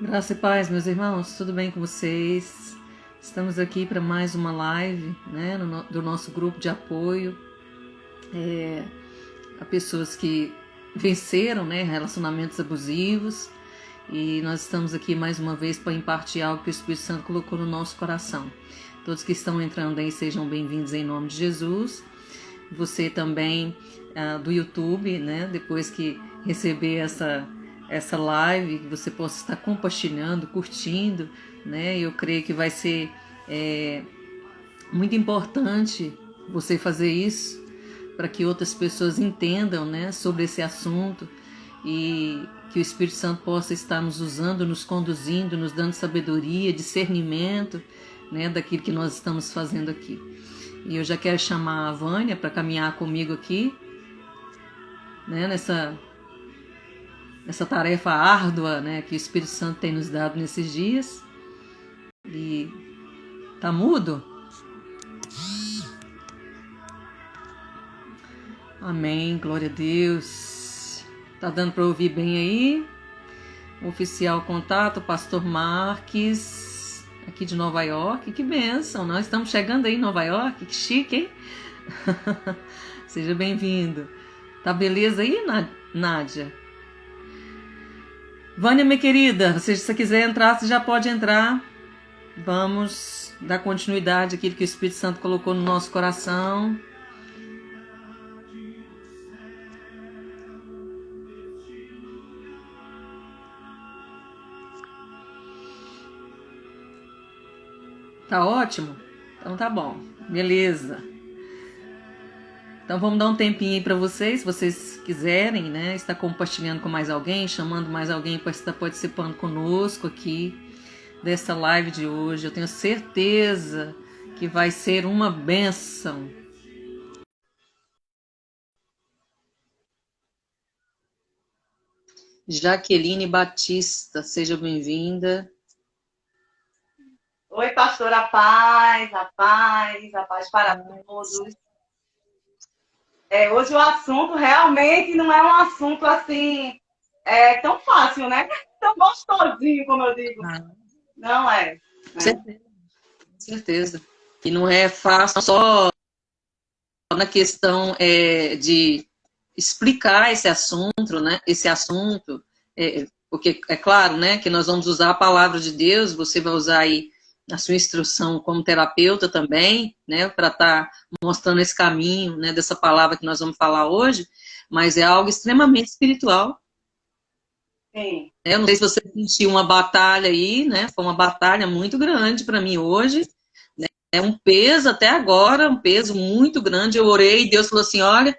Graça e paz, meus irmãos, tudo bem com vocês? Estamos aqui para mais uma live, né, do nosso grupo de apoio a pessoas que venceram, né, relacionamentos abusivos. E nós estamos aqui mais uma vez para impartir algo que o Espírito Santo colocou no nosso coração. Todos que estão entrando aí sejam bem-vindos em nome de Jesus. Você também do YouTube, né, depois que receber essa live, que você possa estar compartilhando, curtindo, né? Eu creio que vai ser muito importante você fazer isso para que outras pessoas entendam, né, sobre esse assunto e que o Espírito Santo possa estar nos usando, nos conduzindo, nos dando sabedoria, discernimento, né, daquilo que nós estamos fazendo aqui. E eu já quero chamar a Vânia para caminhar comigo aqui, né, nessa tarefa árdua, né, que o Espírito Santo tem nos dado nesses dias. E tá mudo? Amém, glória a Deus. Tá dando para ouvir bem aí? Oficial contato, Pastor Marques, aqui de Nova York. Que bênção, nós estamos chegando aí em Nova York, que chique, hein? Seja bem-vindo. Tá beleza aí, Nádia? Vânia, minha querida, se você quiser entrar, você já pode entrar. Vamos dar continuidade àquilo que o Espírito Santo colocou no nosso coração. Tá ótimo? Então tá bom. Beleza. Então vamos dar um tempinho aí para vocês, se vocês quiserem, né? Estar compartilhando com mais alguém, chamando mais alguém para estar participando conosco aqui dessa live de hoje. Eu tenho certeza que vai ser uma bênção. Jaqueline Batista, seja bem-vinda. Oi, pastora, a paz para todos. Hoje o assunto realmente não é um assunto assim tão fácil, né? Tão gostosinho, como eu digo. Não é. Né? Certeza. E não é fácil só na questão de explicar esse assunto, né? Porque é claro, né, que nós vamos usar a palavra de Deus, você vai usar aí a sua instrução como terapeuta também, né, para estar mostrando esse caminho, né, dessa palavra que nós vamos falar hoje, mas é algo extremamente espiritual. Sim. Eu não sei se você sentiu uma batalha aí, né, foi uma batalha muito grande para mim hoje, né, é um peso até agora, um peso muito grande. Eu orei e Deus falou assim, olha,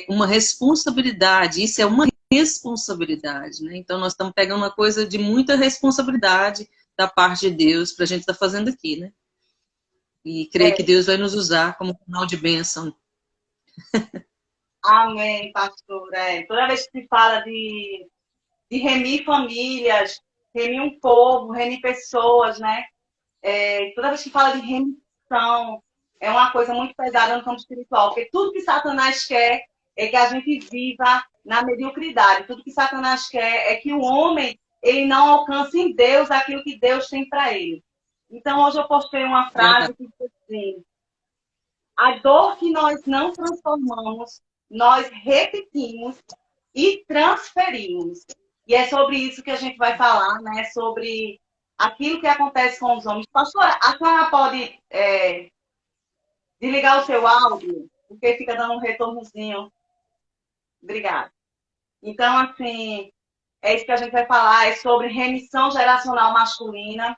uma responsabilidade, isso é uma responsabilidade, né? Então nós estamos pegando uma coisa de muita responsabilidade da parte de Deus para a gente estar fazendo aqui, né? E creio que Deus vai nos usar como canal de bênção. Amém, pastor. Toda vez que se fala de remir famílias, remir um povo, remir pessoas, né? Toda vez que fala de remissão, é uma coisa muito pesada no campo espiritual, porque tudo que Satanás quer é que a gente viva na mediocridade. Tudo que Satanás quer é que o homem ele não alcance em Deus aquilo que Deus tem para ele. Então, hoje eu postei uma frase que diz assim, a dor que nós não transformamos, nós repetimos e transferimos. E é sobre isso que a gente vai falar, né? Sobre aquilo que acontece com os homens. Pastora, a senhora pode desligar o seu áudio, porque fica dando um retornozinho. Obrigada. Então, assim, é isso que a gente vai falar, é sobre remissão geracional masculina.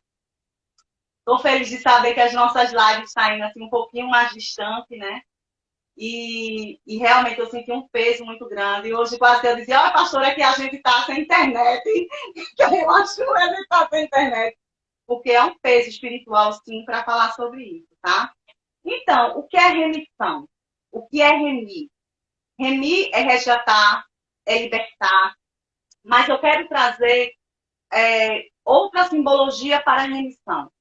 Estou feliz de saber que as nossas lives estão indo assim, um pouquinho mais distante, né? E realmente eu senti um peso muito grande. E hoje quase eu dizia, olha, pastora, é que a gente está sem internet. Que eu acho que a gente está sem internet. Porque é um peso espiritual, sim, para falar sobre isso, tá? Então, o que é remissão? O que é remir? Remir é resgatar, é libertar. Mas eu quero trazer outra simbologia para a remissão.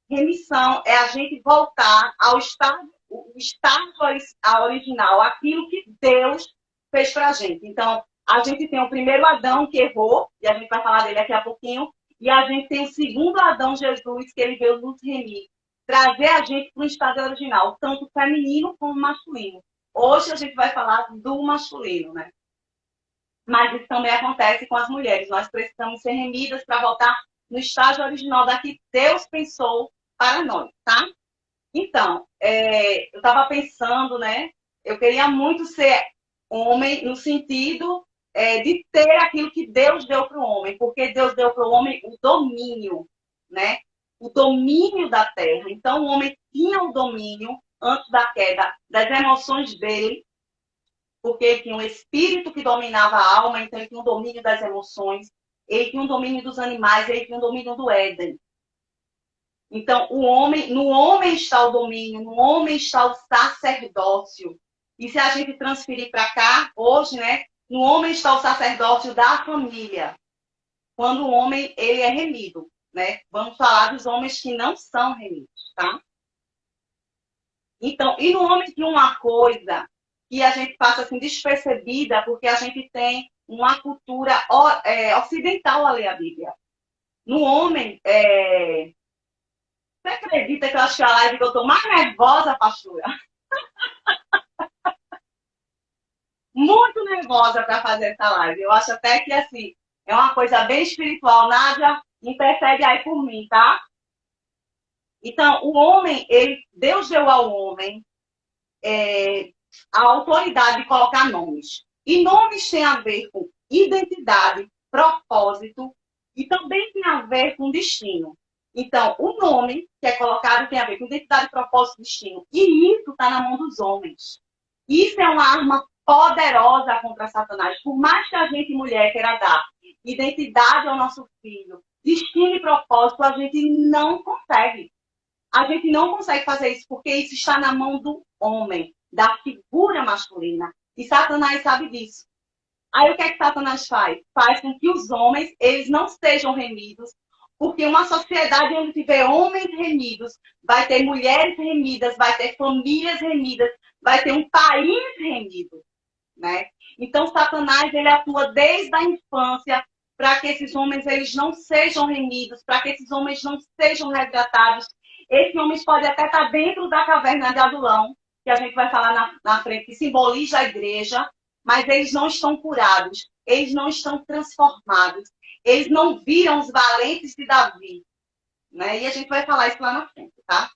Remissão é a gente voltar ao estado, o estado original, aquilo que Deus fez para a gente. Então, a gente tem o primeiro Adão que errou, e a gente vai falar dele daqui a pouquinho, E a gente tem o segundo Adão, Jesus, que ele veio nos remir, trazer a gente para o estado original, tanto feminino como masculino. Hoje a gente vai falar do masculino, né? Mas isso também acontece com as mulheres. Nós precisamos ser remidas para voltar no estágio original da que Deus pensou para nós, tá? Então, eu estava pensando, né? Eu queria muito ser homem no sentido de ter aquilo que Deus deu para o homem, porque Deus deu para o homem o domínio, né? O domínio da terra. Então, o homem tinha o domínio antes da queda das emoções dele, porque ele tinha um espírito que dominava a alma, então ele tinha um domínio das emoções, ele tinha um domínio dos animais, ele tinha um domínio do Éden. Então, no homem está o domínio, no homem está o sacerdócio. E se a gente transferir para cá, hoje, né, no homem está o sacerdócio da família. Quando o homem ele é remido, né? Vamos falar dos homens que não são remidos, tá? Então, e no homem tem uma coisa que a gente passa assim despercebida, porque a gente tem uma cultura ocidental a ler a Bíblia. No homem, você acredita que eu acho que a live que eu estou mais nervosa, pastora? Muito nervosa para fazer essa live. Eu acho até que, assim, é uma coisa bem espiritual. Nádia, intercede aí por mim, tá? Então, o homem, Deus deu ao homem a autoridade de colocar nomes. E nomes têm a ver com identidade, propósito e também tem a ver com destino. Então, o nome que é colocado tem a ver com identidade, propósito e destino. E isso está na mão dos homens. Isso é uma arma poderosa contra Satanás. Por mais que a gente, mulher, queira dar identidade ao nosso filho, destino e propósito, a gente não consegue. A gente não consegue fazer isso porque isso está na mão do homem, da figura masculina. E Satanás sabe disso. Aí o que é que Satanás faz? Faz com que os homens, eles não sejam remidos, porque uma sociedade onde tiver homens remidos, vai ter mulheres remidas, vai ter famílias remidas, vai ter um país remido, né? Então Satanás, ele atua desde a infância para que esses homens eles não sejam remidos, para que esses homens não sejam resgatados. Esses homens podem até estar dentro da caverna de Adulão, que a gente vai falar na frente, que simboliza a igreja, mas eles não estão curados, eles não estão transformados, eles não viram os valentes de Davi, né? E a gente vai falar isso lá na frente, tá?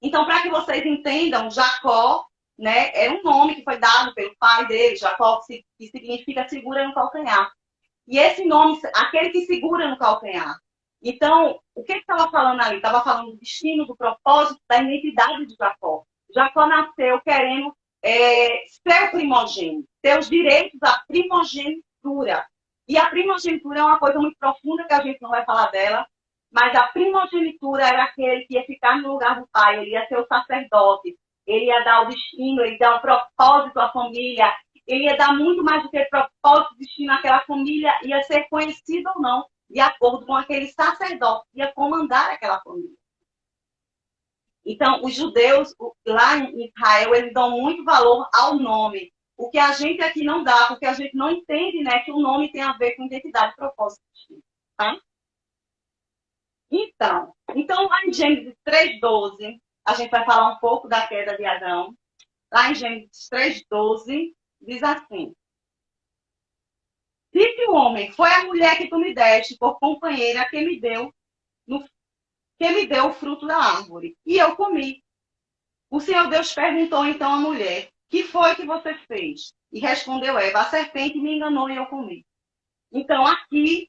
Então, para que vocês entendam, Jacó, né, é um nome que foi dado pelo pai dele, Jacó, que significa segura no calcanhar. E esse nome, aquele que segura no calcanhar. Então, o que estava falando ali? Estava falando do destino, do propósito, da identidade de Jacó. Jacó nasceu querendo ser o primogênito, ter os direitos à primogenitura. E a primogenitura é uma coisa muito profunda que a gente não vai falar dela, mas a primogenitura era aquele que ia ficar no lugar do pai, ele ia ser o sacerdote, ele ia dar o destino, ele ia dar o propósito à família, ele ia dar muito mais do que propósito, destino àquela família, ia ser conhecido ou não, de acordo com aquele sacerdote que ia comandar aquela família. Então, os judeus, lá em Israel, eles dão muito valor ao nome. O que a gente aqui não dá, porque a gente não entende, né, que o nome tem a ver com identidade, propósito, tá? Então, lá em Gênesis 3:12, a gente vai falar um pouco da queda de Adão. Lá em Gênesis 3:12, diz assim: disse o homem, foi a mulher que tu me deste por companheira que me deu o fruto da árvore. E eu comi. O Senhor Deus perguntou então à mulher, que foi que você fez? E respondeu Eva, a serpente me enganou e eu comi. Então aqui,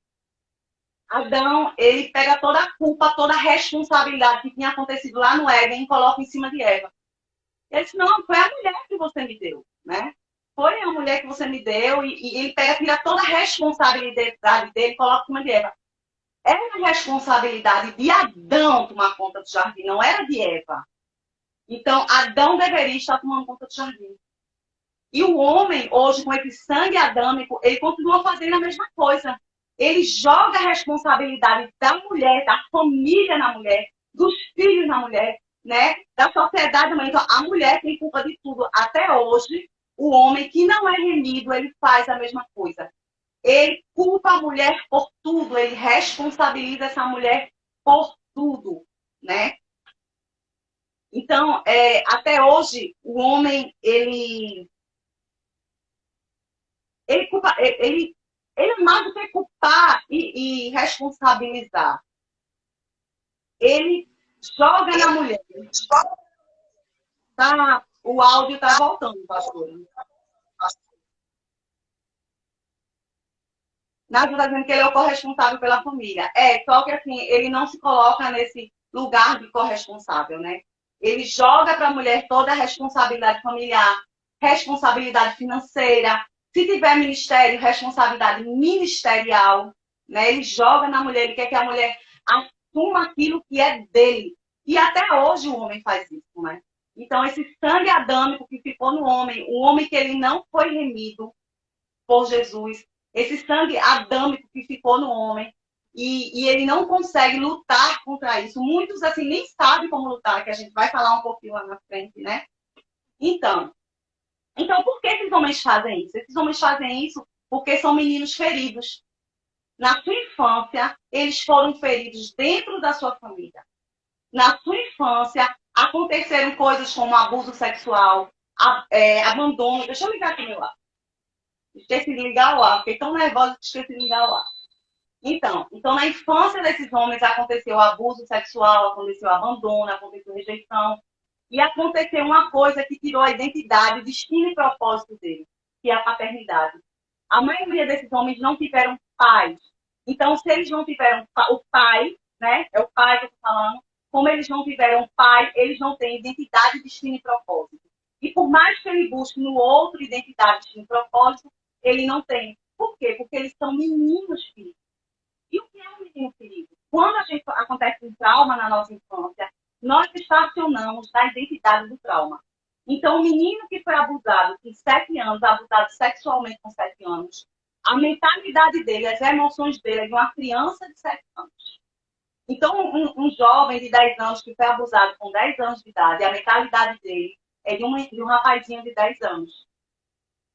Adão, ele pega toda a culpa, toda a responsabilidade que tinha acontecido lá no Éden e coloca em cima de Eva. Ele disse, não, foi a mulher que você me deu, né? Foi a mulher que você me deu e ele tira toda a responsabilidade dele e coloca em cima de Eva. Era a responsabilidade de Adão tomar conta do jardim, não era de Eva. Então, Adão deveria estar tomando conta do jardim. E o homem, hoje, com esse sangue adâmico, ele continua fazendo a mesma coisa. Ele joga a responsabilidade da mulher, da família na mulher, dos filhos na mulher, né? Da sociedade na mulher. Então, a mulher tem culpa de tudo. Até hoje, o homem que não é remido, ele faz a mesma coisa. ele culpa a mulher por tudo, ele responsabiliza essa mulher por tudo, né? Então, até hoje, o homem, ele é mais do que culpar e responsabilizar. Ele joga na mulher. Tá, o áudio está voltando, pastora. Nádia está dizendo que ele é o corresponsável pela família. Só que assim, ele não se coloca nesse lugar de corresponsável, né? Ele joga para a mulher toda a responsabilidade familiar, responsabilidade financeira, se tiver ministério, responsabilidade ministerial, né? Ele joga na mulher, ele quer que a mulher assuma aquilo que é dele. E até hoje o homem faz isso, né? Então, esse sangue adâmico que ficou no homem, o homem que ele não foi remido por Jesus, esse sangue adâmico que ficou no homem, e ele não consegue lutar contra isso. Muitos, assim, nem sabem como lutar, que a gente vai falar um pouquinho lá na frente, né? Então, por que esses homens fazem isso? Esses homens fazem isso porque são meninos feridos. Na sua infância, eles foram feridos dentro da sua família. Na sua infância, aconteceram coisas como abuso sexual, abandono. Deixa eu ligar aqui meu ar. Esqueci de ligar o ar. Fiquei tão nervosa que esqueci de ligar o ar. Então, na infância desses homens aconteceu abuso sexual, aconteceu abandono, aconteceu rejeição. E aconteceu uma coisa que tirou a identidade, destino e propósito dele, que é a paternidade. A maioria desses homens não tiveram pais. Então, se eles não tiveram o pai, né? É o pai que eu estou falando. Como eles não tiveram pai, eles não têm identidade, destino e propósito. E por mais que ele busque no outro identidade, destino e propósito, ele não tem. Por quê? Porque eles são meninos filhos. E o que é um menino ferido? Quando acontece um trauma na nossa infância, nós estacionamos na identidade do trauma. Então, o menino que foi abusado com 7 anos, abusado sexualmente com 7 anos, a mentalidade dele, as emoções dele é de uma criança de 7 anos. Então, um jovem de 10 anos que foi abusado com 10 anos de idade, a mentalidade dele é de um rapazinho de 10 anos.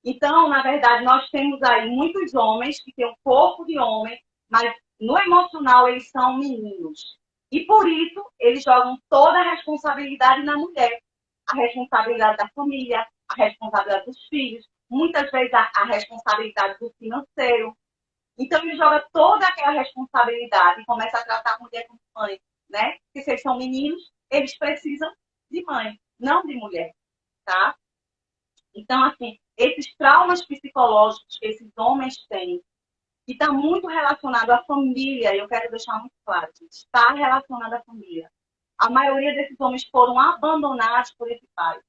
Então, na verdade, nós temos aí muitos homens que têm um corpo de homem, mas no emocional eles são meninos. E por isso, eles jogam toda a responsabilidade na mulher. A responsabilidade da família, a responsabilidade dos filhos, muitas vezes a responsabilidade do financeiro. Então, ele joga toda aquela responsabilidade e começa a tratar a mulher como mãe, né? Porque se eles são meninos, eles precisam de mãe, não de mulher, tá? Então, assim, esses traumas psicológicos que esses homens têm, que está muito relacionado à família, e eu quero deixar muito claro, está relacionado à família. A maioria desses homens foram abandonados por esse pai.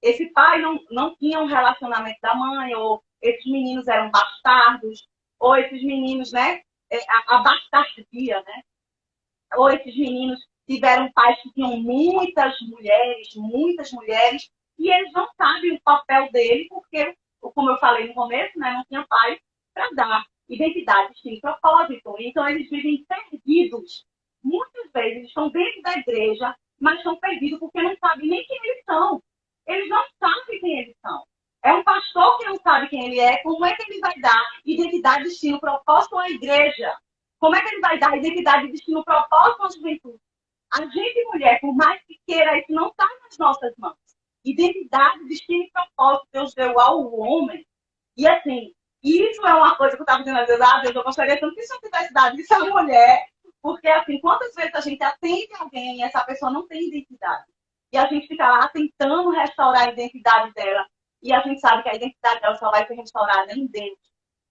Esse pai não tinha um relacionamento da mãe, ou esses meninos eram bastardos, ou esses meninos, né, a bastardia, né? Ou esses meninos tiveram pais que tinham muitas mulheres, e eles não sabem o papel dele, porque, como eu falei no começo, né, não tinha pai para dar identidade, destino, propósito. Então, eles vivem perdidos. Muitas vezes estão dentro da igreja, mas estão perdidos porque não sabem nem quem eles são. Eles não sabem quem eles são. É um pastor que não sabe quem ele é, como é que ele vai dar identidade, destino, propósito à igreja? Como é que ele vai dar identidade, destino, propósito à juventude? A gente, mulher, por mais que queira, isso não está nas nossas mãos. Identidade, destino e propósito Deus deu ao homem. E assim, isso é uma coisa que eu estava dizendo às vezes, Deus, eu gostaria tanto que o Senhor tivesse dado isso à mulher. Porque assim, quantas vezes a gente atende alguém e essa pessoa não tem identidade? E a gente fica lá tentando restaurar a identidade dela. E a gente sabe que a identidade dela só vai ser restaurada em Deus,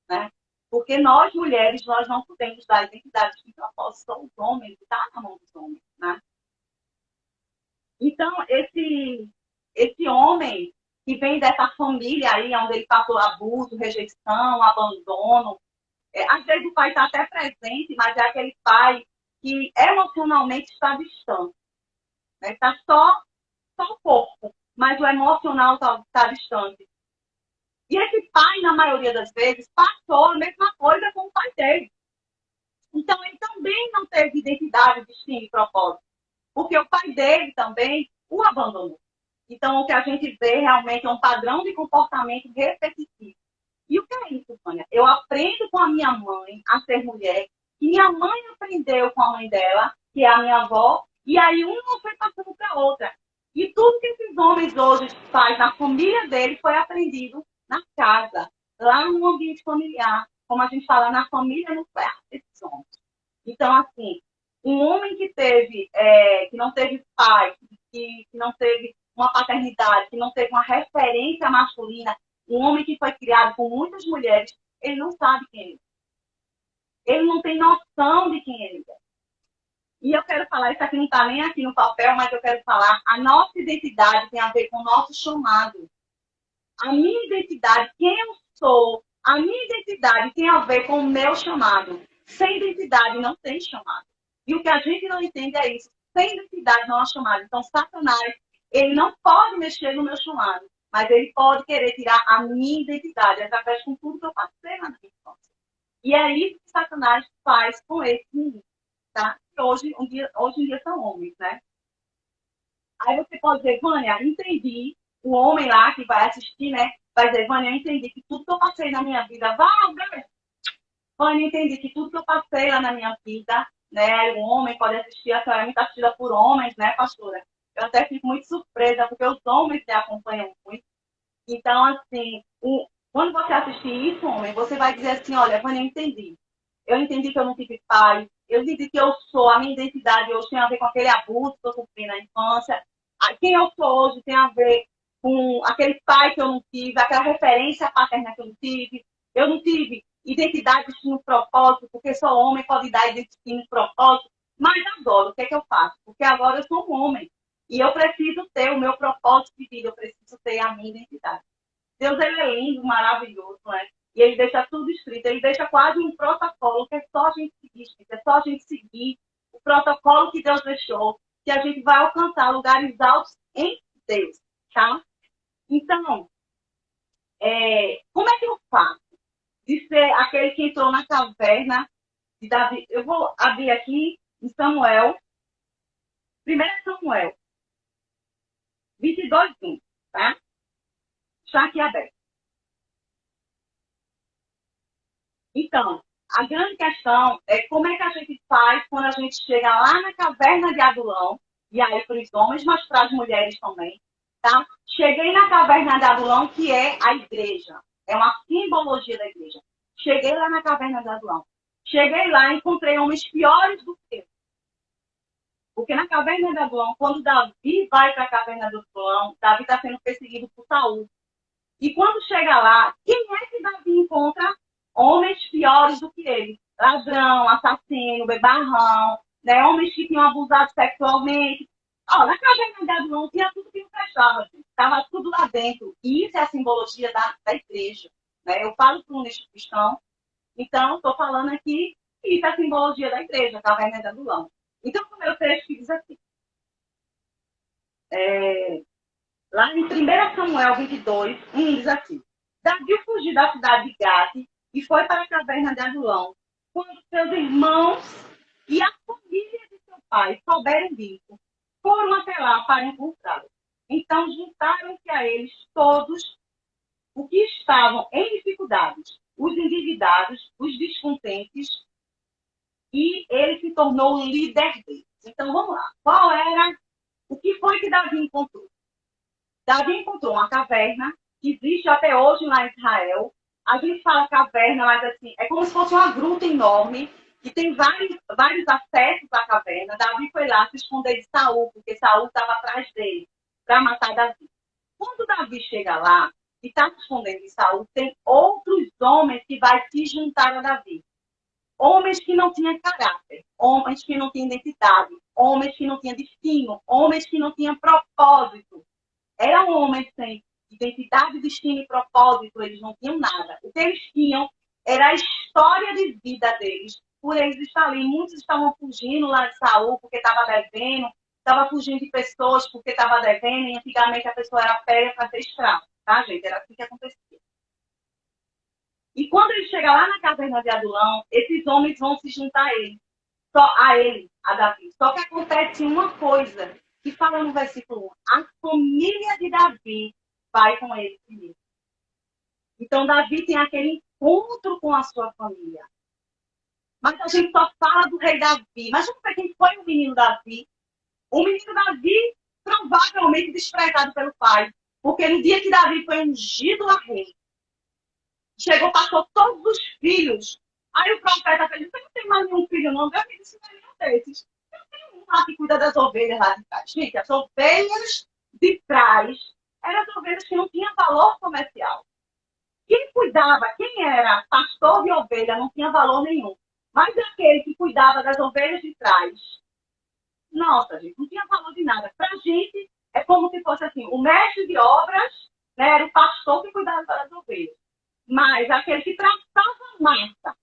né? Porque nós, mulheres, nós não podemos dar identidade de propósito aos homens, está na mão dos homens, né? Então, esse homem que vem dessa família aí, onde ele passou abuso, rejeição, abandono, às vezes o pai está até presente, mas é aquele pai que emocionalmente está distante. Né? Está só o corpo, mas o emocional está distante. E esse pai, na maioria das vezes, passou a mesma coisa com o pai dele. Então, ele também não teve identidade, destino e propósito. Porque o pai dele também o abandonou. Então, o que a gente vê realmente é um padrão de comportamento repetitivo. E o que é isso, Vânia? Eu aprendo com a minha mãe a ser mulher, e minha mãe aprendeu com a mãe dela, que é a minha avó, e aí uma foi passando para a outra. E tudo que esses homens hoje fazem na família deles foi aprendido na casa, lá no ambiente familiar, como a gente fala, na família nuclear desses homens. Então, assim, um homem que teve, que não teve pai, que não teve uma paternidade, que não teve uma referência masculina, um homem que foi criado por muitas mulheres, ele não sabe quem ele é. Ele não tem noção de quem ele é. E eu quero falar, isso aqui não está nem aqui no papel, mas eu quero falar, a nossa identidade tem a ver com o nosso chamado. A minha identidade, quem eu sou, a minha identidade tem a ver com o meu chamado. Sem identidade não tem chamado. E o que a gente não entende é isso. Sem identidade não há chamado. Então, Satanás, ele não pode mexer no meu chamado, mas ele pode querer tirar a minha identidade, através de tudo que eu passei na minha infância. E é isso que Satanás faz com esse menino, tá? Hoje em dia são homens, né? Aí você pode dizer, Vânia, entendi. O homem lá que vai assistir, né? Vai dizer, Vânia, eu entendi que tudo que eu passei na minha vida, Vânia, eu entendi que tudo que eu passei lá na minha vida, né? O homem pode assistir, a senhora é muito assistida por homens, né, pastora? Eu até fico muito surpresa, porque os homens te acompanham muito. Então, assim, quando você assistir isso, homem, você vai dizer assim, olha, Vânia, eu entendi. Eu entendi que eu não tive pai. Eu entendi que eu sou, a minha identidade hoje tem a ver com aquele abuso que eu sofri na infância. Quem eu sou hoje tem a ver com aquele pai que eu não tive, aquela referência paterna que eu não tive. Eu não tive identidade, destino, propósito, porque sou homem, pode dar destino, propósito. Mas agora, o que é que eu faço? Porque agora eu sou um homem. E eu preciso ter o meu propósito de vida, eu preciso ter a minha identidade. Deus, ele é lindo, maravilhoso, né? E ele deixa tudo escrito, ele deixa quase um protocolo que é só a gente seguir, é só a gente seguir o protocolo que Deus deixou, que a gente vai alcançar lugares altos em Deus, tá? Então, como é que eu faço de ser aquele que entrou na caverna de Davi? Eu vou abrir aqui em Samuel, 1 Samuel 22:1, tá? Está aqui aberto. Então, a grande questão é como é que a gente faz quando a gente chega lá na caverna de Adulão, e aí para os homens, mas para as mulheres também, tá? Cheguei na caverna de Adulão, que é a igreja, é uma simbologia da igreja. Cheguei lá na caverna de Adulão. Cheguei lá e encontrei homens piores do que eu. Porque na caverna de Adulão, quando Davi vai para a caverna de Adulão, Davi está sendo perseguido por Saul. E quando chega lá, quem é que Davi encontra? Homens piores do que ele. Ladrão, assassino, bebarrão, né? Homens que tinham abusado sexualmente. Na caverna de Adulão tinha tudo que não prestava, gente. Estava tudo lá dentro. E isso é a simbologia da igreja. Né? Eu falo para um nicho cristão, então estou falando aqui que isso é a simbologia da igreja, a caverna de Adulão. Então, o meu texto diz assim, lá em 1 Samuel 22:1 diz assim, Davi fugiu da cidade de Gate e foi para a caverna de Adulão, quando seus irmãos e a família de seu pai souberam disso, foram até lá para encontrá-lo. Então juntaram-se a eles todos os que estavam em dificuldades, os endividados, os descontentes, e ele se tornou o líder deles. Então vamos lá. O que foi que Davi encontrou? Davi encontrou uma caverna que existe até hoje lá em Israel. A gente fala caverna, mas assim, é como se fosse uma gruta enorme, que tem vários acessos à caverna. Davi foi lá se esconder de Saul, porque Saul estava atrás dele, para matar Davi. Quando Davi chega lá e está se escondendo de Saul, tem outros homens que vai se juntar a Davi. Homens que não tinham caráter, homens que não tinham identidade, homens que não tinham destino, homens que não tinham propósito. Eram homens sem identidade, destino e propósito, eles não tinham nada. O que eles tinham era a história de vida deles. Por eles estarem ali, muitos estavam fugindo lá de Saul porque estava devendo, estava fugindo de pessoas porque estava devendo, e antigamente a pessoa era pega para ser escravo, tá, gente? Era assim que acontecia. E quando ele chega lá na caverna de Adulão, esses homens vão se juntar a ele, a Davi. Só que acontece uma coisa, que fala no versículo 1, a família de Davi vai com ele primeiro. Então, Davi tem aquele encontro com a sua família. Mas a gente só fala do rei Davi. Mas vamos ver quem foi o menino Davi. O menino Davi, provavelmente desprezado pelo pai. Porque no dia que Davi foi ungido a rei, chegou, passou todos os filhos. Aí o profeta fez: você não tem mais nenhum filho, não? Deus me disse: não é nenhum desses. Eu tenho um lá que cuida das ovelhas lá de trás. Gente, as ovelhas de trás eram as ovelhas que não tinham valor comercial. Quem cuidava, quem era pastor de ovelha, não tinha valor nenhum. Mas aquele que cuidava das ovelhas de trás, nossa, gente, não tinha valor de nada. Para a gente, é como se fosse assim: o mestre de obras, né, era o pastor que cuidava das ovelhas. Mas aquele que tratava a massa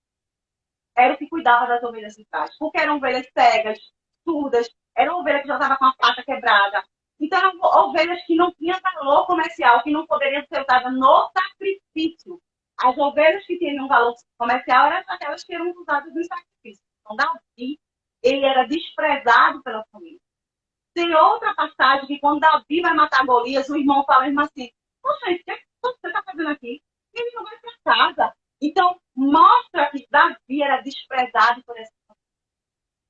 era o que cuidava das ovelhas de trás. Porque eram ovelhas cegas, surdas, eram ovelhas que já estavam com a pata quebrada. Então, eram ovelhas que não tinham valor comercial, que não poderiam ser usadas no sacrifício. As ovelhas que tinham valor comercial eram aquelas que eram usadas no sacrifício. Então, Davi, ele era desprezado pela família. Tem outra passagem que quando Davi vai matar Golias, o irmão fala assim: poxa, o que você está fazendo aqui? Ele não vai para casa. Então, mostra que Davi era desprezado por essa família.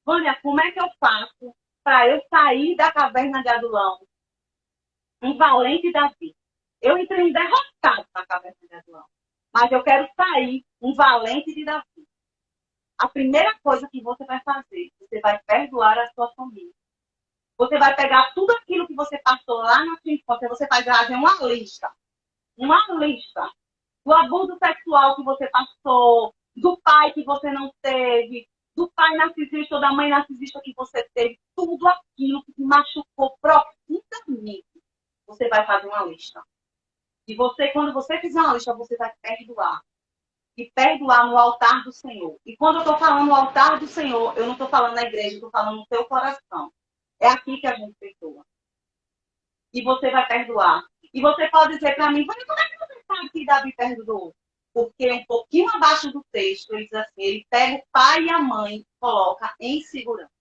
Vânia, como é que eu faço para eu sair da caverna de Adulão? Um valente Davi. Eu entrei um derrotado na caverna de Adulão. Mas eu quero sair um valente de Davi. A primeira coisa que você vai fazer, você vai perdoar a sua família. Você vai pegar tudo aquilo que você passou lá na sua infância, você vai fazer uma lista do abuso sexual que você passou, do pai que você não teve, do pai narcisista ou da mãe narcisista que você teve, tudo aquilo que te machucou profundamente. Você vai fazer uma lista. E você, quando você fizer uma lista, você vai perdoar. E perdoar no altar do Senhor. E quando eu estou falando no altar do Senhor, eu não estou falando na igreja, eu estou falando no teu coração. É aqui que a gente perdoa. E você vai perdoar. E você pode dizer para mim: como é que você sabe que Davi perdoou? Porque um pouquinho abaixo do texto, ele diz assim: ele pega o pai e a mãe e coloca em segurança.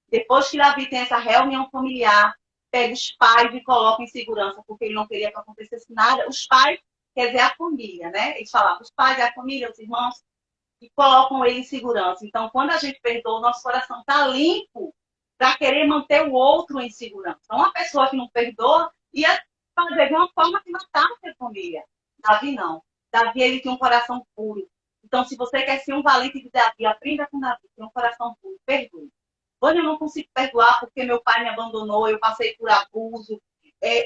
Depois que Davi tem essa reunião familiar, pega os pais e coloca em segurança, porque ele não queria que acontecesse nada. Os pais, quer dizer, a família, né? Eles falavam: os pais, a família, os irmãos, e colocam ele em segurança. Então, quando a gente perdoa, o nosso coração está limpo para querer manter o outro em segurança. Então, uma pessoa que não perdoa ia fazer de uma forma que matar a sua família. Davi não. Davi, ele tem um coração puro. Então, se você quer ser um valente de Davi, aprenda com Davi, tem um coração puro, perdoe. Hoje eu não consigo perdoar porque meu pai me abandonou, eu passei por abuso,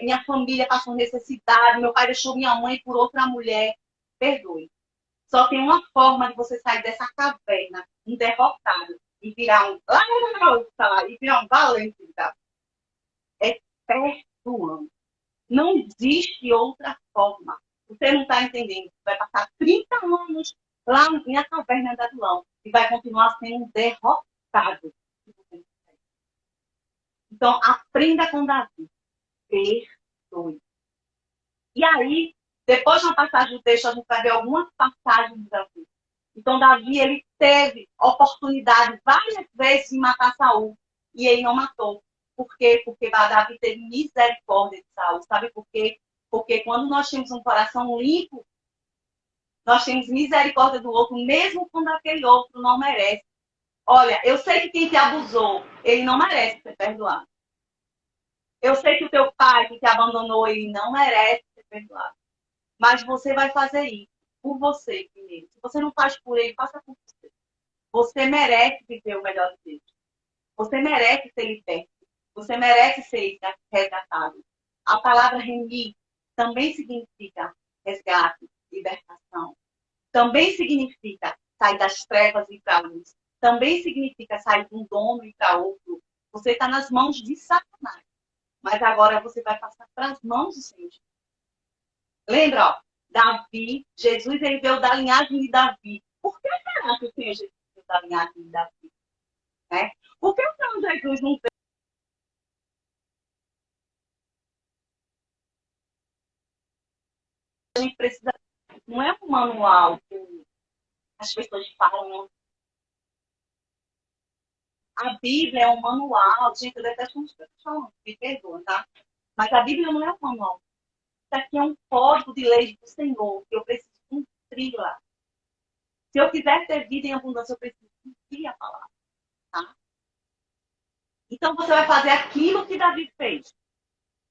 minha família passou necessidade, meu pai deixou minha mãe por outra mulher. Perdoe. Só tem uma forma de você sair dessa caverna, um derrotado, e virar um. E virar um valente. Tá? É perdoando. Não existe outra forma. Você não está entendendo. Você vai passar 30 anos lá na caverna da Adulão e vai continuar sendo um derrotado. Então, aprenda com Davi. Perdoe. E aí, depois na passagem do texto, a gente vai ver algumas passagens de Davi. Então, Davi, ele teve oportunidade várias vezes de matar Saul. E ele não matou. Por quê? Porque Davi teve misericórdia de Saul. Sabe por quê? Porque quando nós temos um coração limpo, nós temos misericórdia do outro, mesmo quando aquele outro não merece. Olha, eu sei que quem te abusou, ele não merece ser perdoado. Eu sei que o teu pai que te abandonou, ele não merece ser perdoado. Mas você vai fazer isso por você primeiro. Se você não faz por ele, faça por você. Você merece viver o melhor de Deus. Você merece ser liberto. Você merece ser resgatado. A palavra remir também significa resgate, libertação. Também significa sair das trevas e ir para a luz. Também significa sair de um dono e para outro. Você está nas mãos de Satanás. Mas agora você vai passar para as mãos do Senhor. Lembra, ó, Davi, Jesus, ele veio da linhagem de Davi. Por que será que o Senhor Jesus veio da linhagem de Davi? Né? Por que o Senhor Jesus não veio? A gente precisa, não é um manual que as pessoas falam. A Bíblia é um manual. Gente, eu detesto como as pessoas falam, me perdoa, tá? Mas a Bíblia não é um manual. aqui é um código de lei do Senhor, que eu preciso cumpri-la. Se eu quiser ter vida em abundância, eu preciso cumprir a palavra. Tá? Então, você vai fazer aquilo que Davi fez.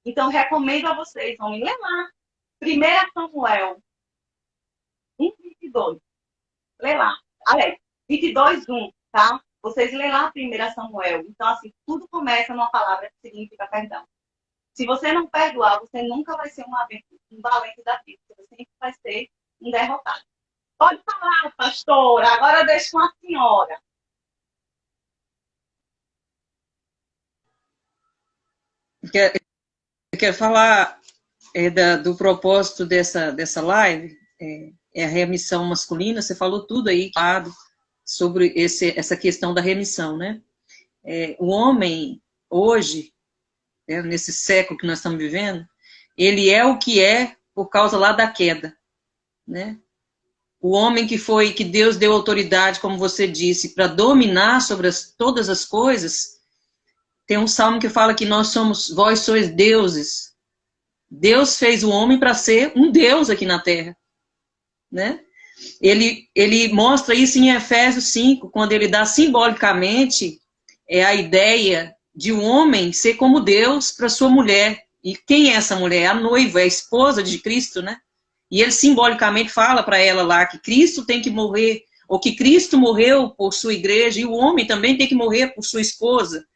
Então, recomendo a vocês, vão ler lá. 1 Samuel 1:22. Lê lá. Aliás, 22:1, tá? Vocês lê lá 1 Samuel. Então, assim, tudo começa numa palavra que significa perdão. Se você não perdoar, você nunca vai ser um valente da vida. Você sempre vai ser um derrotado. Pode falar, pastora. Agora deixa com a senhora. Eu quero falar do propósito dessa live, a remissão masculina. Você falou tudo aí, claro, sobre essa questão da remissão, né? O homem, hoje, nesse século que nós estamos vivendo, ele é o que é por causa lá da queda, né? O homem que Deus deu autoridade, como você disse, para dominar sobre todas as coisas. Tem um salmo que fala que vós sois deuses. Deus fez o homem para ser um Deus aqui na Terra, né? Ele mostra isso em Efésios 5, quando ele dá simbolicamente a ideia de um homem ser como Deus para sua mulher. E quem é essa mulher? A noiva, a esposa de Cristo, né? E ele simbolicamente fala para ela lá que Cristo tem que morrer, ou que Cristo morreu por sua igreja, e o homem também tem que morrer por sua esposa,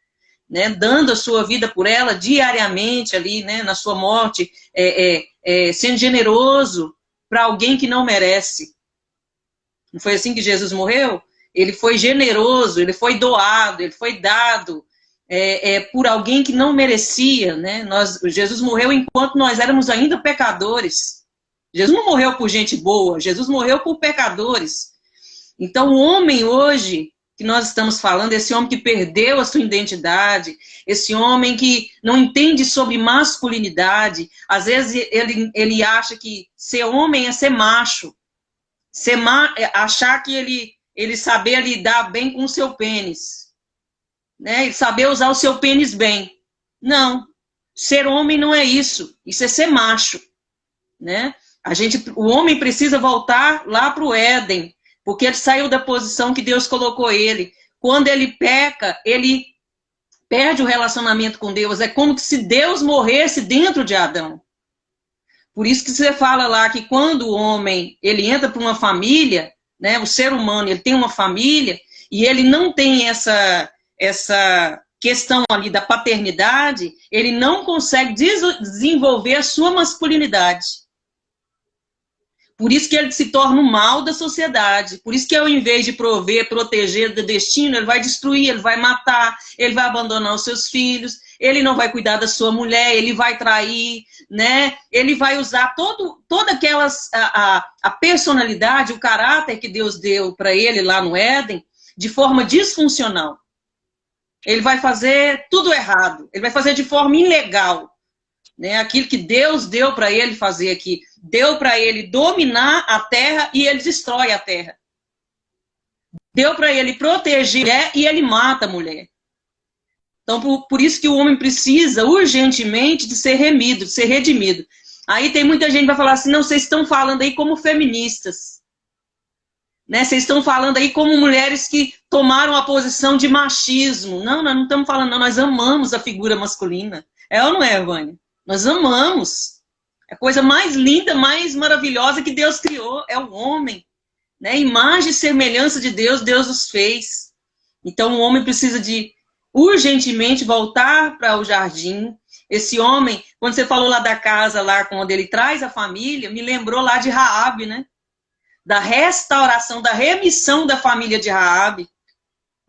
né? Dando a sua vida por ela diariamente ali, né? Na sua morte, sendo generoso para alguém que não merece. Não foi assim que Jesus morreu? Ele foi generoso, ele foi doado, ele foi dado por alguém que não merecia, né? Jesus morreu enquanto nós éramos ainda pecadores. Jesus não morreu por gente boa, Jesus morreu por pecadores. Então, o homem hoje, que nós estamos falando, esse homem que perdeu a sua identidade, esse homem que não entende sobre masculinidade, às vezes ele acha que ser homem é ser macho, achar que ele saber lidar bem com o seu pênis, né? Ele saber usar o seu pênis bem. Não, ser homem não é isso, isso é ser macho, né? O homem precisa voltar lá para o Éden, porque ele saiu da posição que Deus colocou ele. Quando ele peca, ele perde o relacionamento com Deus. É como se Deus morresse dentro de Adão. Por isso que você fala lá que quando o homem ele entra para uma família, né, o ser humano ele tem uma família, e ele não tem essa questão ali da paternidade, ele não consegue desenvolver a sua masculinidade. Por isso que ele se torna o mal da sociedade. Por isso que ao invés de prover, proteger do destino, ele vai destruir, ele vai matar, ele vai abandonar os seus filhos, ele não vai cuidar da sua mulher, ele vai trair, né? Ele vai usar toda aquelas a personalidade, o caráter que Deus deu para ele lá no Éden, de forma disfuncional. Ele vai fazer tudo errado, ele vai fazer de forma ilegal. Né, aquilo que Deus deu para ele fazer aqui, deu para ele dominar a terra e ele destrói a terra. Deu para ele proteger a mulher e ele mata a mulher. Então, por isso que o homem precisa urgentemente de ser remido, de ser redimido. Aí tem muita gente que vai falar assim, não, vocês estão falando aí como feministas. Né, vocês estão falando aí como mulheres que tomaram a posição de machismo. Não, nós não estamos falando, não, nós amamos a figura masculina. É ou não é, Vânia? Nós amamos. A coisa mais linda, mais maravilhosa que Deus criou é o homem. Né? Imagem e semelhança de Deus, Deus os fez. Então o homem precisa de urgentemente voltar para o jardim. Esse homem, quando você falou lá da casa, lá quando ele traz a família, me lembrou lá de Raabe, né? Da restauração, da remissão da família de Raabe.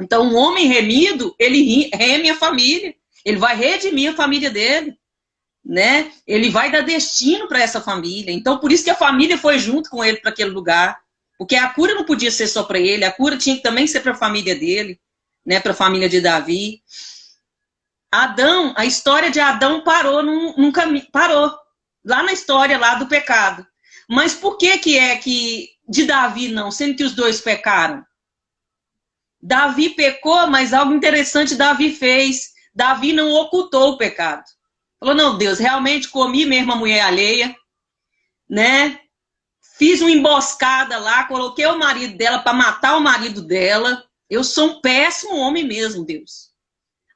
Então um homem remido, ele reme a família. Ele vai redimir a família dele. Né? Ele vai dar destino para essa família. Então, por isso que a família foi junto com ele para aquele lugar. Porque a cura não podia ser só para ele, a cura tinha que também ser para a família dele, né? Para a família de Davi. Adão, a história de Adão parou num caminho, parou lá na história lá do pecado. Mas por que é que de Davi não, sendo que os dois pecaram? Davi pecou, mas algo interessante Davi fez. Davi não ocultou o pecado. Falou, não, Deus, realmente comi mesmo a mulher alheia, né? Fiz uma emboscada lá, coloquei o marido dela para matar o marido dela. Eu sou um péssimo homem mesmo, Deus.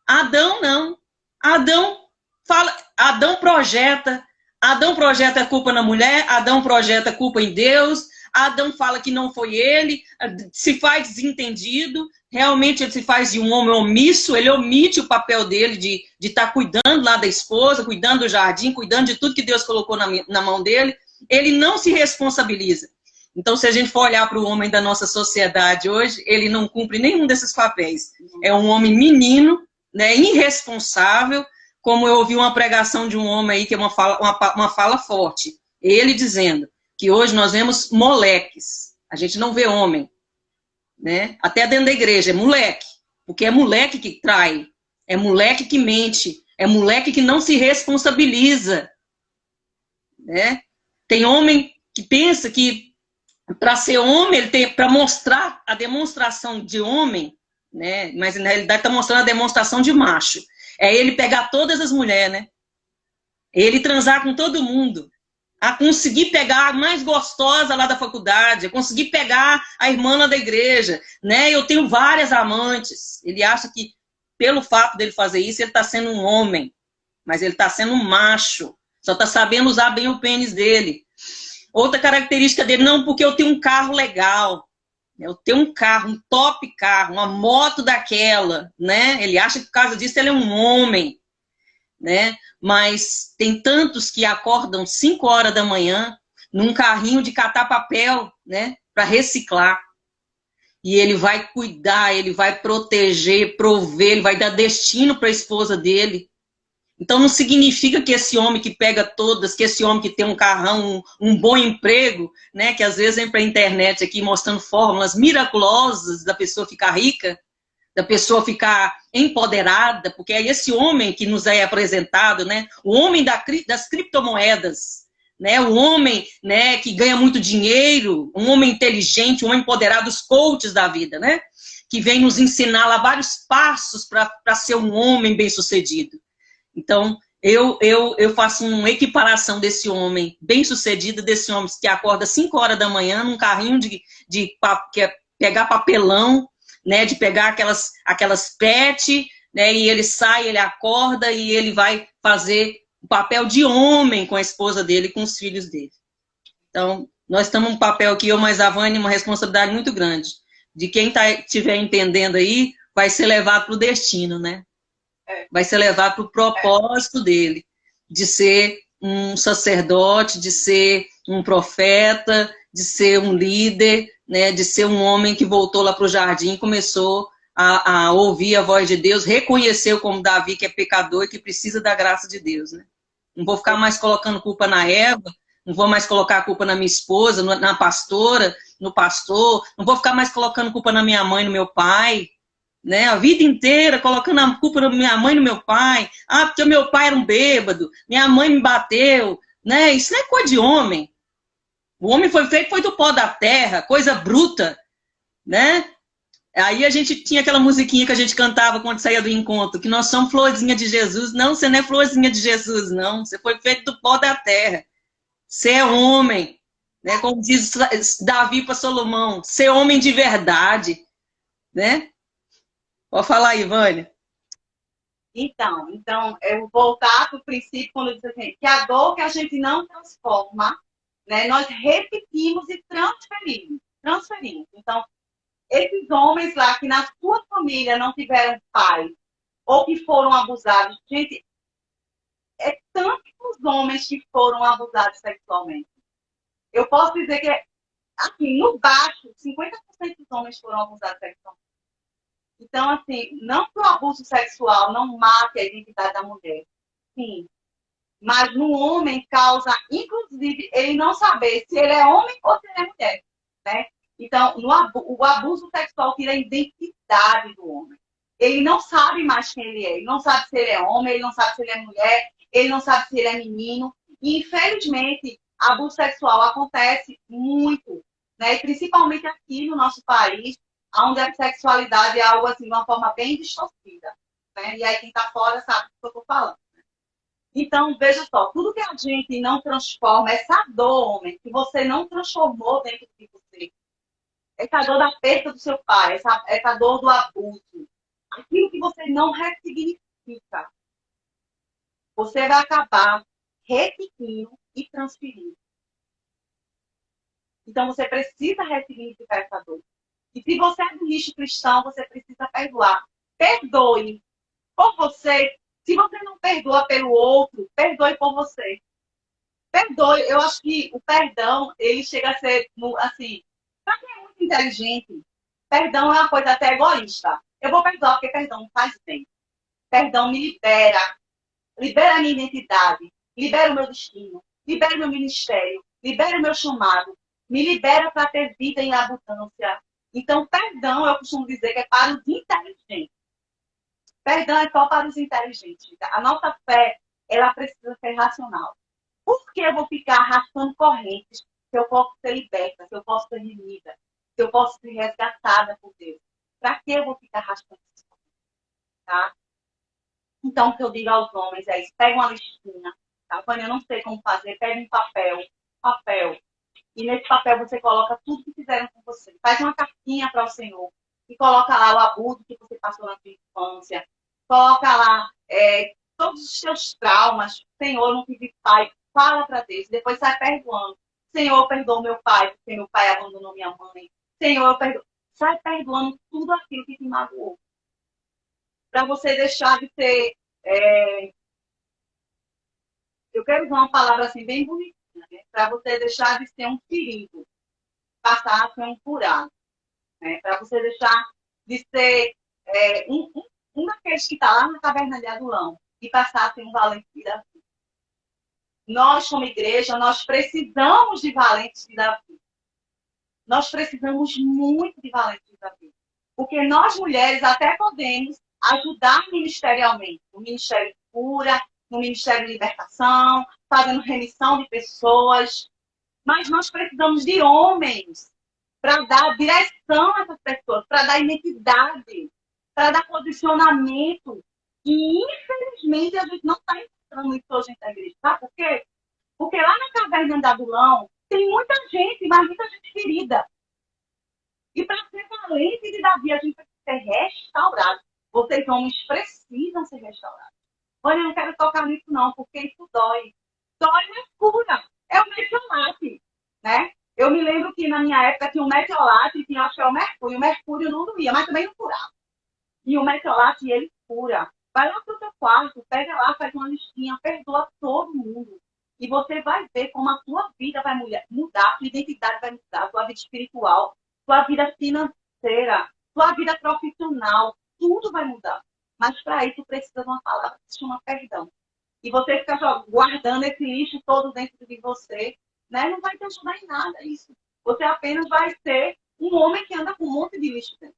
Adão não. Adão fala, Adão projeta a culpa na mulher, Adão projeta a culpa em Deus, Adão fala que não foi ele, se faz desentendido, realmente ele se faz de um homem omisso, ele omite o papel dele de estar cuidando lá da esposa, cuidando do jardim, cuidando de tudo que Deus colocou na mão dele, ele não se responsabiliza. Então, se a gente for olhar para o homem da nossa sociedade hoje, ele não cumpre nenhum desses papéis. É um homem menino, né, irresponsável, como eu ouvi uma pregação de um homem aí, que é uma fala forte. Ele dizendo que hoje nós vemos moleques. A gente não vê homem. Né? Até dentro da igreja, é moleque. Porque é moleque que trai. É moleque que mente. É moleque que não se responsabiliza. Né? Tem homem que pensa que para ser homem, ele tem para mostrar a demonstração de homem, né? Mas na realidade está mostrando a demonstração de macho. É ele pegar todas as mulheres, né? Ele transar com todo mundo. A conseguir pegar a mais gostosa lá da faculdade, a conseguir pegar a irmã lá da igreja, né? Eu tenho várias amantes. Ele acha que, pelo fato dele fazer isso, ele está sendo um homem. Mas ele está sendo um macho. Só está sabendo usar bem o pênis dele. Outra característica dele, não, porque eu tenho um carro legal. Eu tenho um carro, um top carro, uma moto daquela, né? Ele acha que por causa disso ele é um homem, né? Mas tem tantos que acordam 5 horas da manhã num carrinho de catar papel, né? Para reciclar. E ele vai cuidar, ele vai proteger, prover, ele vai dar destino para a esposa dele. Então não significa que esse homem que pega todas, que esse homem que tem um carrão, um bom emprego, né, que às vezes vem para a internet aqui mostrando fórmulas miraculosas da pessoa ficar rica, da pessoa ficar empoderada, porque é esse homem que nos é apresentado, né, o homem das criptomoedas, né, o homem, né, que ganha muito dinheiro, um homem inteligente, um homem empoderado, os coaches da vida, né, que vem nos ensinar lá vários passos para ser um homem bem-sucedido. Então, eu faço uma equiparação desse homem bem-sucedido, desse homem que acorda 5 horas da manhã num carrinho de pegar papelão, né, de pegar aquelas pet, né, e ele sai, ele acorda e ele vai fazer o papel de homem com a esposa dele e com os filhos dele. Então, nós estamos um papel aqui, eu mais a Vânia, uma responsabilidade muito grande. De quem estiver entendendo aí, vai ser levado para o destino, né? Vai ser levado para o propósito dele, de ser um sacerdote, de ser um profeta, de ser um líder, né, de ser um homem que voltou lá para o jardim e começou a ouvir a voz de Deus, reconheceu como Davi que é pecador e que precisa da graça de Deus. Né? Não vou ficar mais colocando culpa na Eva, não vou mais colocar a culpa na minha esposa, na pastora, no pastor, não vou ficar mais colocando culpa na minha mãe, no meu pai, né, a vida inteira colocando a culpa na minha mãe e no meu pai. Ah, porque o meu pai era um bêbado, minha mãe me bateu, né? Isso não é coisa de homem. O homem foi feito, foi do pó da terra, coisa bruta, né? Aí a gente tinha aquela musiquinha que a gente cantava quando saía do encontro, que nós somos florzinha de Jesus. Não, você não é florzinha de Jesus, não. Você foi feito do pó da terra. Você é homem, né? Como diz Davi para Salomão, ser homem de verdade, né? Pode falar aí, Vânia. Então, eu vou voltar para o princípio, quando eu disse assim, que a dor que a gente não transforma, né, nós repetimos e transferimos. Então, esses homens lá que na sua família não tiveram pai, ou que foram abusados, gente, é tantos homens que foram abusados sexualmente. Eu posso dizer que, assim, no baixo, 50% dos homens foram abusados sexualmente. Então, assim, não que o abuso sexual não mate a identidade da mulher, sim, mas no homem causa, inclusive, ele não saber se ele é homem ou se ele é mulher, né? Então, o abuso sexual tira a identidade do homem. Ele não sabe mais quem ele é, ele não sabe se ele é homem, ele não sabe se ele é mulher, ele não sabe se ele é menino. E, infelizmente, abuso sexual acontece muito, né? E principalmente aqui no nosso país, onde a sexualidade é algo assim, de uma forma bem distorcida. Né? E aí quem está fora sabe do que eu estou falando. Então, veja só, tudo que a gente não transforma, essa dor, homem, que você não transformou dentro de você, essa dor da perda do seu pai, essa dor do abuso, aquilo que você não ressignifica, você vai acabar repetindo e transferindo. Então, você precisa ressignificar essa dor. E se você é do nicho cristão, você precisa perdoar. Perdoe por você. Se você não perdoa pelo outro, perdoe por você. Perdoe. Eu acho que o perdão, ele chega a ser, assim, para quem é muito inteligente, perdão é uma coisa até egoísta. Eu vou perdoar porque perdão faz bem. Perdão me libera. Libera a minha identidade. Libera o meu destino. Libera o meu ministério. Libera o meu chamado. Me libera para ter vida em abundância. Então, perdão, eu costumo dizer que é para os inteligentes. Perdão é só para os inteligentes. A nossa fé, ela precisa ser racional. Por que eu vou ficar arrastando correntes se eu posso ser liberta, se eu posso ser remida, se eu posso ser resgatada por Deus? Para que eu vou ficar arrastando essas correntes? Tá? Então, o que eu digo aos homens é isso. Pega uma listinha. Tá? Quando eu não sei como fazer, pega um papel. E nesse papel você coloca tudo que fizeram com você. Faz uma cartinha para o Senhor. E coloca lá o abuso que você passou na sua infância. Coloca lá todos os seus traumas. Senhor, eu não tive pai. Fala para Deus. Depois sai perdoando. Senhor, eu perdoo meu pai, porque meu pai abandonou minha mãe. Senhor, eu perdoo. Sai perdoando tudo aquilo que te magoou. Para você deixar de ser... Eu quero usar uma palavra assim bem bonita. Para você deixar de ser um ferido, passar a ser um curado. Né? Para você deixar de ser um daqueles que está lá na caverna de Adulão e passar a ser um valente de Davi. Nós, como igreja, nós precisamos de valentes de Davi. Nós precisamos muito de valentes de Davi. Porque nós, mulheres, até podemos ajudar ministerialmente. No Ministério de Cura, no Ministério de Libertação, fazendo remissão de pessoas. Mas nós precisamos de homens para dar direção a essas pessoas, para dar identidade, para dar posicionamento. E, infelizmente, a gente não está encontrando isso hoje na igreja. Sabe por quê? Porque lá na caverna de Adulão tem muita gente, mas muita gente querida. E para ser valente de Davi, a gente precisa ser restaurado. Vocês, homens, precisam ser restaurados. Olha, eu não quero tocar nisso não, porque isso dói. Dói, mas cura. É o metiolate, né? Eu me lembro que na minha época tinha um metiolate e tinha, acho que é o mercúrio. O mercúrio não doía, mas também não curava. E o metiolate, ele cura. Vai lá pro teu quarto, pega lá, faz uma listinha, perdoa todo mundo. E você vai ver como a tua vida vai mudar, a tua identidade vai mudar, a tua vida espiritual, tua vida financeira, tua vida profissional, tudo vai mudar. Mas para isso precisa de uma palavra que se chama perdão. E você ficar guardando esse lixo todo dentro de você, né? Não vai te ajudar em nada isso. Você apenas vai ser um homem que anda com um monte de lixo dentro.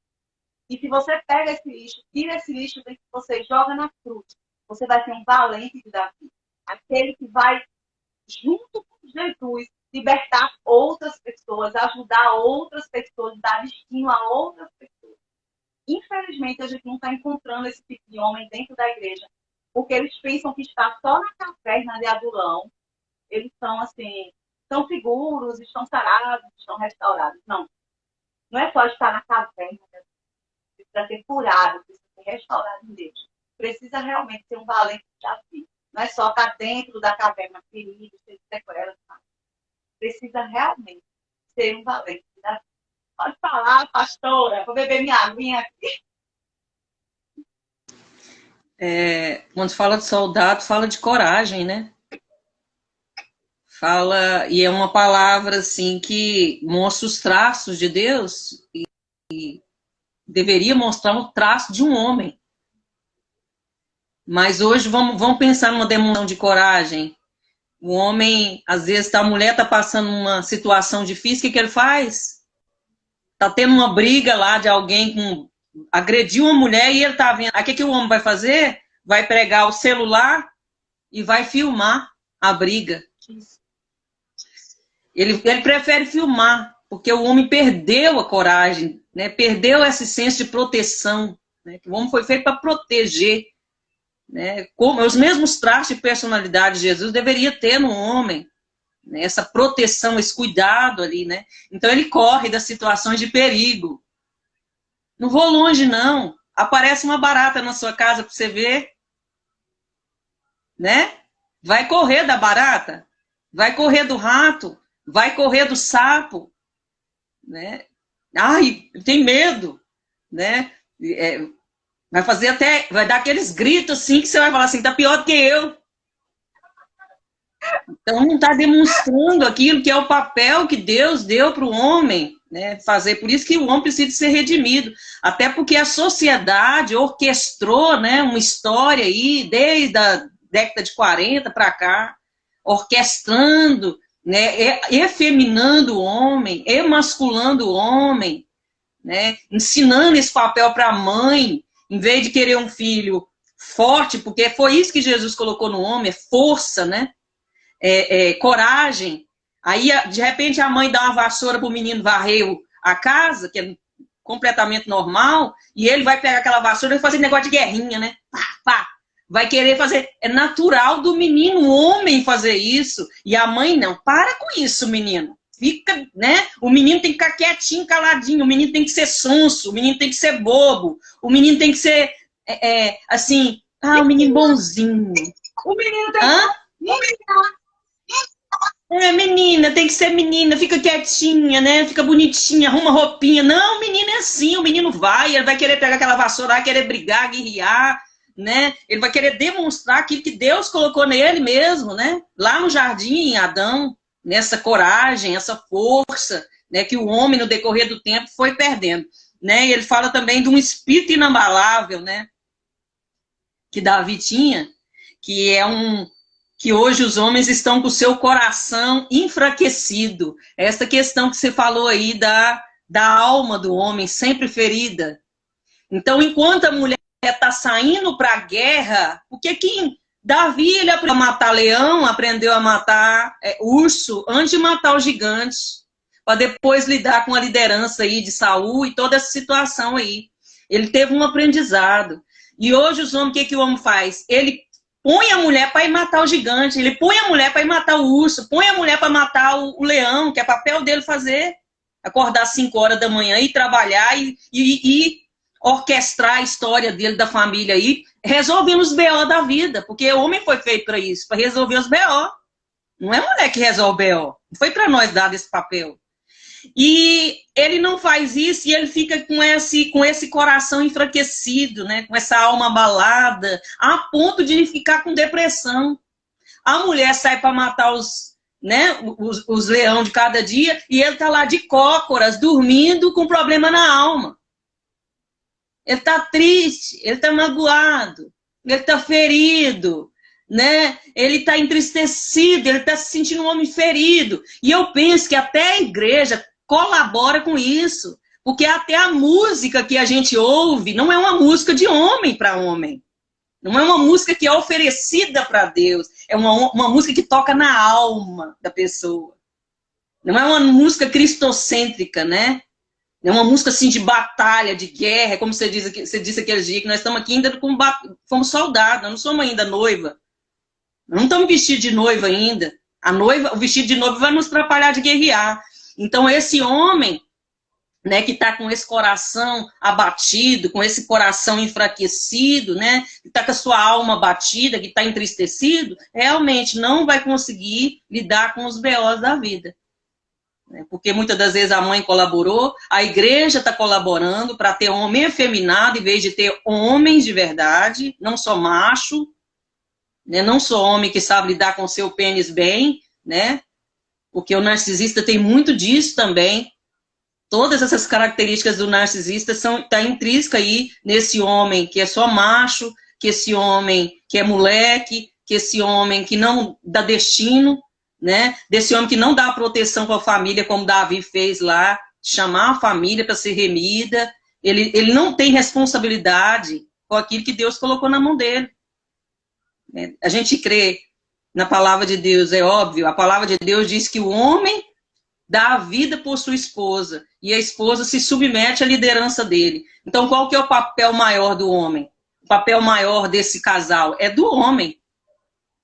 E se você pega esse lixo, tira esse lixo dentro de você e joga na cruz, você vai ser um valente de Davi. Aquele que vai, junto com Jesus, libertar outras pessoas, ajudar outras pessoas, dar destino a outras pessoas. Infelizmente, a gente não está encontrando esse tipo de homem dentro da igreja, porque eles pensam que está só na caverna de Adulão, eles são assim, estão seguros, estão sarados, estão restaurados. Não. Não é só estar na caverna, precisa ser curado, precisa ser restaurado em Deus. Precisa realmente ser um valente desafio. Não é só estar dentro da caverna, ferido, sem sequelas. Precisa realmente ser um valente desafio. Pode falar, pastora, vou beber minha aguinha aqui. Quando fala de soldado, fala de coragem, né? Fala, e é uma palavra assim que mostra os traços de Deus e deveria mostrar o traço de um homem. Mas hoje vamos pensar numa demonstração de coragem. O homem, às vezes, a mulher está passando uma situação difícil, o que ele faz? Está tendo uma briga lá de alguém agrediu uma mulher e ele está vendo. Aí o que o homem vai fazer? Vai pegar o celular e vai filmar a briga. Ele prefere filmar, porque o homem perdeu a coragem, né? Perdeu esse senso de proteção. Né? O homem foi feito para proteger. né? Como os mesmos traços de personalidade de Jesus deveria ter no homem, né? Essa proteção, esse cuidado ali, né? Então ele corre das situações de perigo. Não vou longe, não. Aparece uma barata na sua casa para você ver, né? Vai correr da barata, vai correr do rato, vai correr do sapo, né? Ai, tem medo, né? Vai fazer até, vai dar aqueles gritos assim que você vai falar assim, tá pior do que eu. Então não está demonstrando aquilo que é o papel que Deus deu para o homem, né, fazer. Por isso que o homem precisa ser redimido. Até porque a sociedade orquestrou, né, uma história aí, desde a década de 40 para cá, orquestrando, né, efeminando o homem, emasculando o homem, né, ensinando esse papel para a mãe, em vez de querer um filho forte, porque foi isso que Jesus colocou no homem, é força, né? Coragem. Aí, de repente, a mãe dá uma vassoura para o menino varrer a casa, que é completamente normal, e ele vai pegar aquela vassoura e fazer negócio de guerrinha, né? Pá, pá. Vai querer fazer. É natural do menino, o homem, fazer isso. E a mãe não. Para com isso, menino. Fica, né? O menino tem que ficar quietinho, caladinho. O menino tem que ser sonso. O menino tem que ser bobo. O menino tem que ser, assim, o menino bonzinho. O menino tem que... Menina, tem que ser menina, fica quietinha, né? Fica bonitinha, arruma roupinha. Não, o menino é assim, o menino vai, ele vai querer pegar aquela vassoura, vai querer brigar, guerrear, né? Ele vai querer demonstrar aquilo que Deus colocou nele mesmo, né? Lá no jardim, em Adão, nessa coragem, essa força, né? Que o homem, no decorrer do tempo, foi perdendo, né? E ele fala também de um espírito inabalável, né? Que Davi tinha, que hoje os homens estão com o seu coração enfraquecido. Essa questão que você falou aí da alma do homem, sempre ferida. Então, enquanto a mulher está saindo para a guerra, porque Davi ele aprendeu a matar leão, aprendeu a matar urso, antes de matar o gigante, para depois lidar com a liderança aí de Saul e toda essa situação aí. Ele teve um aprendizado. E hoje os homens, o que o homem faz? Ele põe a mulher para ir matar o gigante, ele põe a mulher para ir matar o urso, põe a mulher para matar o leão, que é papel dele fazer. Acordar às 5 horas da manhã e trabalhar e orquestrar a história dele, da família aí, resolvendo os BO da vida, porque o homem foi feito para isso, para resolver os BO. Não é mulher que resolve BO. Não foi para nós dado esse papel. E ele não faz isso e ele fica com esse coração enfraquecido, né? Com essa alma abalada, a ponto de ficar com depressão. A mulher sai para matar os leão de cada dia e ele está lá de cócoras, dormindo com problema na alma. Ele está triste, ele está magoado, ele está ferido, né? Ele está entristecido, ele está se sentindo um homem ferido. E eu penso que até a igreja colabora com isso, porque até a música que a gente ouve não é uma música de homem para homem, não é uma música que é oferecida para Deus, é uma música que toca na alma da pessoa, não é uma música cristocêntrica, né? É uma música assim de batalha, de guerra, como você disse aquele dia, que nós estamos aqui ainda como soldados, nós não somos ainda noiva, não estamos vestidos de noiva ainda, o vestido de noiva vai nos atrapalhar de guerrear. Então, esse homem, né, que está com esse coração abatido, com esse coração enfraquecido, né, que está com a sua alma abatida, que está entristecido, realmente não vai conseguir lidar com os BOs da vida. Porque muitas das vezes a mãe colaborou, a igreja está colaborando para ter homem efeminado, em vez de ter homens de verdade, não só macho, né, não só homem que sabe lidar com o seu pênis bem, né? Porque o narcisista tem muito disso também. Todas essas características do narcisista tá intrínseca aí nesse homem que é só macho, que esse homem que é moleque, que esse homem que não dá destino, né? Desse homem que não dá proteção para a família, como Davi fez lá, chamar a família para ser remida. Ele não tem responsabilidade com aquilo que Deus colocou na mão dele. A gente crê na palavra de Deus, é óbvio, a palavra de Deus diz que o homem dá a vida por sua esposa e a esposa se submete à liderança dele. Então, qual que é o papel maior do homem? o papel maior desse casal? É do homem.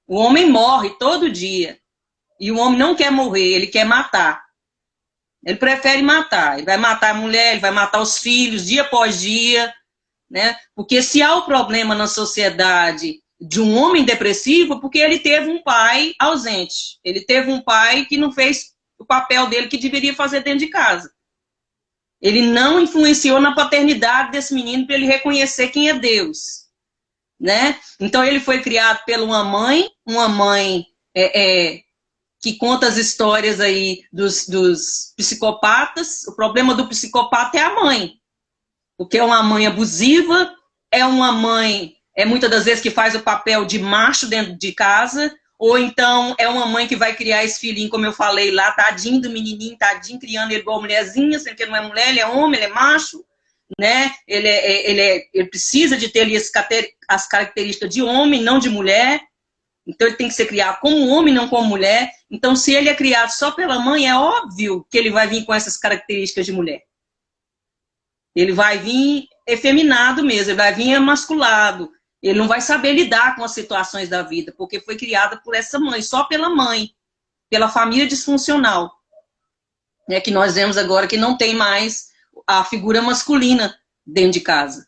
O homem morre todo dia. E o homem não quer morrer, ele quer matar. Ele prefere matar. Ele vai matar a mulher, ele vai matar os filhos, dia após dia, né? Porque se há um problema na sociedade de um homem depressivo, porque ele teve um pai ausente. Ele teve um pai que não fez o papel dele que deveria fazer dentro de casa. Ele não influenciou na paternidade desse menino para ele reconhecer quem é Deus, né? Então ele foi criado por uma mãe que conta as histórias aí dos psicopatas. O problema do psicopata é a mãe, porque é uma mãe abusiva, é uma mãe, muitas das vezes que faz o papel de macho dentro de casa, ou então é uma mãe que vai criar esse filhinho, como eu falei lá, tadinho do menininho, tadinho, criando ele igual mulherzinha, sendo que ele não é mulher, ele é homem, ele é macho, né? Ele precisa de ter ali as características de homem, não de mulher. Então ele tem que ser criado como homem, não como mulher. Então se ele é criado só pela mãe, é óbvio que ele vai vir com essas características de mulher. Ele vai vir efeminado mesmo, ele vai vir emasculado. Ele não vai saber lidar com as situações da vida, porque foi criada por essa mãe, só pela mãe, pela família disfuncional. É que nós vemos agora que não tem mais a figura masculina dentro de casa.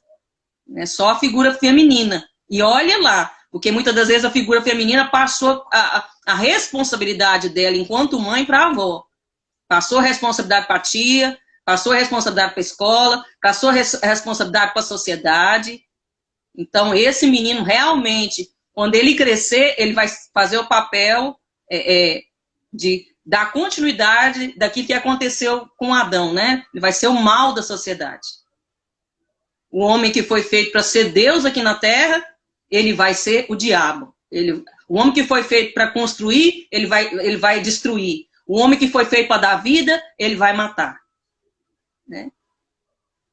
É só a figura feminina. E olha lá, porque muitas das vezes a figura feminina passou a responsabilidade dela enquanto mãe para a avó. Passou a responsabilidade para a tia, passou a responsabilidade para a escola, passou a responsabilidade para a sociedade. Então, esse menino realmente, quando ele crescer, ele vai fazer o papel de dar continuidade daquilo que aconteceu com Adão, né? Ele vai ser o mal da sociedade. O homem que foi feito para ser Deus aqui na Terra, ele vai ser o diabo. O homem que foi feito para construir, ele vai destruir. O homem que foi feito para dar vida, ele vai matar. Né?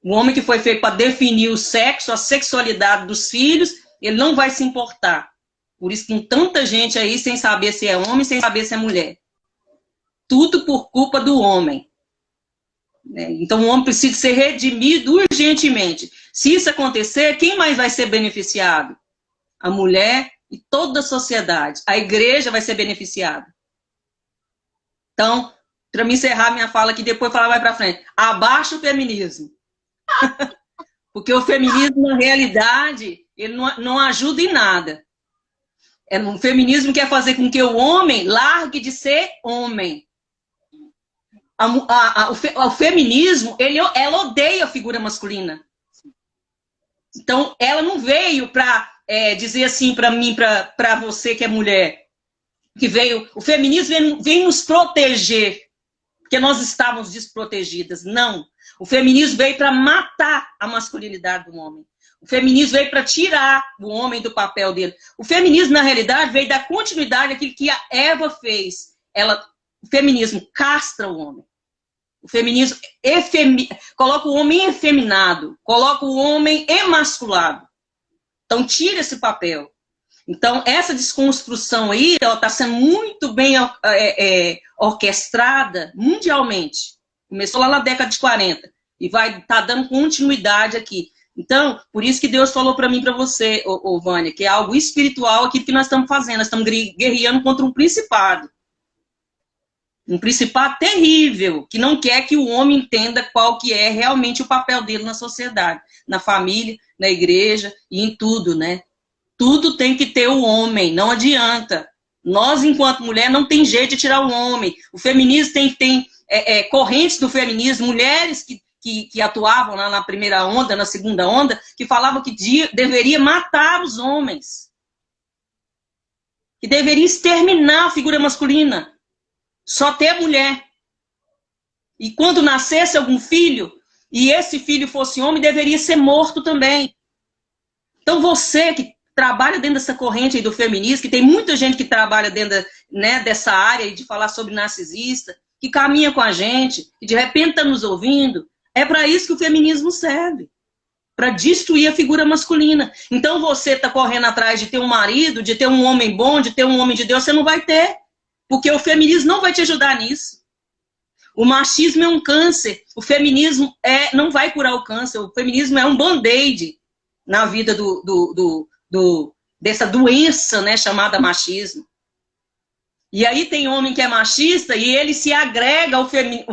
O homem que foi feito para definir o sexo, a sexualidade dos filhos, ele não vai se importar. Por isso tem tanta gente aí sem saber se é homem, sem saber se é mulher. Tudo por culpa do homem. Então o homem precisa ser redimido urgentemente. Se isso acontecer, quem mais vai ser beneficiado? A mulher e toda a sociedade. A igreja vai ser beneficiada. Então, para me encerrar minha fala aqui, depois falar mais para frente. Abaixo o feminismo. Porque o feminismo, na realidade, ele não ajuda em nada. O feminismo quer fazer com que o homem largue de ser homem. O feminismo, ela odeia a figura masculina. Então, ela não veio para dizer assim para mim, para você que é mulher, o feminismo vem nos proteger, porque nós estávamos desprotegidas. Não. O feminismo veio para matar a masculinidade do homem. O feminismo veio para tirar o homem do papel dele. O feminismo, na realidade, veio dar continuidade àquilo que a Eva fez. O feminismo castra o homem. O feminismo coloca o homem efeminado, coloca o homem emasculado. Então, tira esse papel. Então, essa desconstrução aí está sendo muito bem orquestrada mundialmente. Começou lá na década de 40 e vai estar dando continuidade aqui. Então, por isso que Deus falou para mim e para você, Vânia, que é algo espiritual aquilo que nós estamos fazendo. Nós estamos guerreando contra um principado. Um principado terrível, que não quer que o homem entenda qual que é realmente o papel dele na sociedade, na família, na igreja e em tudo, né? Tudo tem que ter o homem, não adianta. Nós, enquanto mulher, não tem jeito de tirar o homem. O feminismo tem correntes do feminismo, mulheres que atuavam lá na primeira onda, na segunda onda, que falavam que deveria matar os homens. Que deveria exterminar a figura masculina. Só ter a mulher. E quando nascesse algum filho, e esse filho fosse homem, deveria ser morto também. Então você que trabalha dentro dessa corrente aí do feminismo, que tem muita gente que trabalha dentro dessa área de falar sobre narcisista, que caminha com a gente, que de repente está nos ouvindo, é para isso que o feminismo serve. Para destruir a figura masculina. Então você está correndo atrás de ter um marido, de ter um homem bom, de ter um homem de Deus, você não vai ter. Porque o feminismo não vai te ajudar nisso. O machismo é um câncer. O feminismo não vai curar o câncer. O feminismo é um band-aid. na vida dessa doença, né, chamada machismo. E aí tem homem que é machista e ele se agrega ao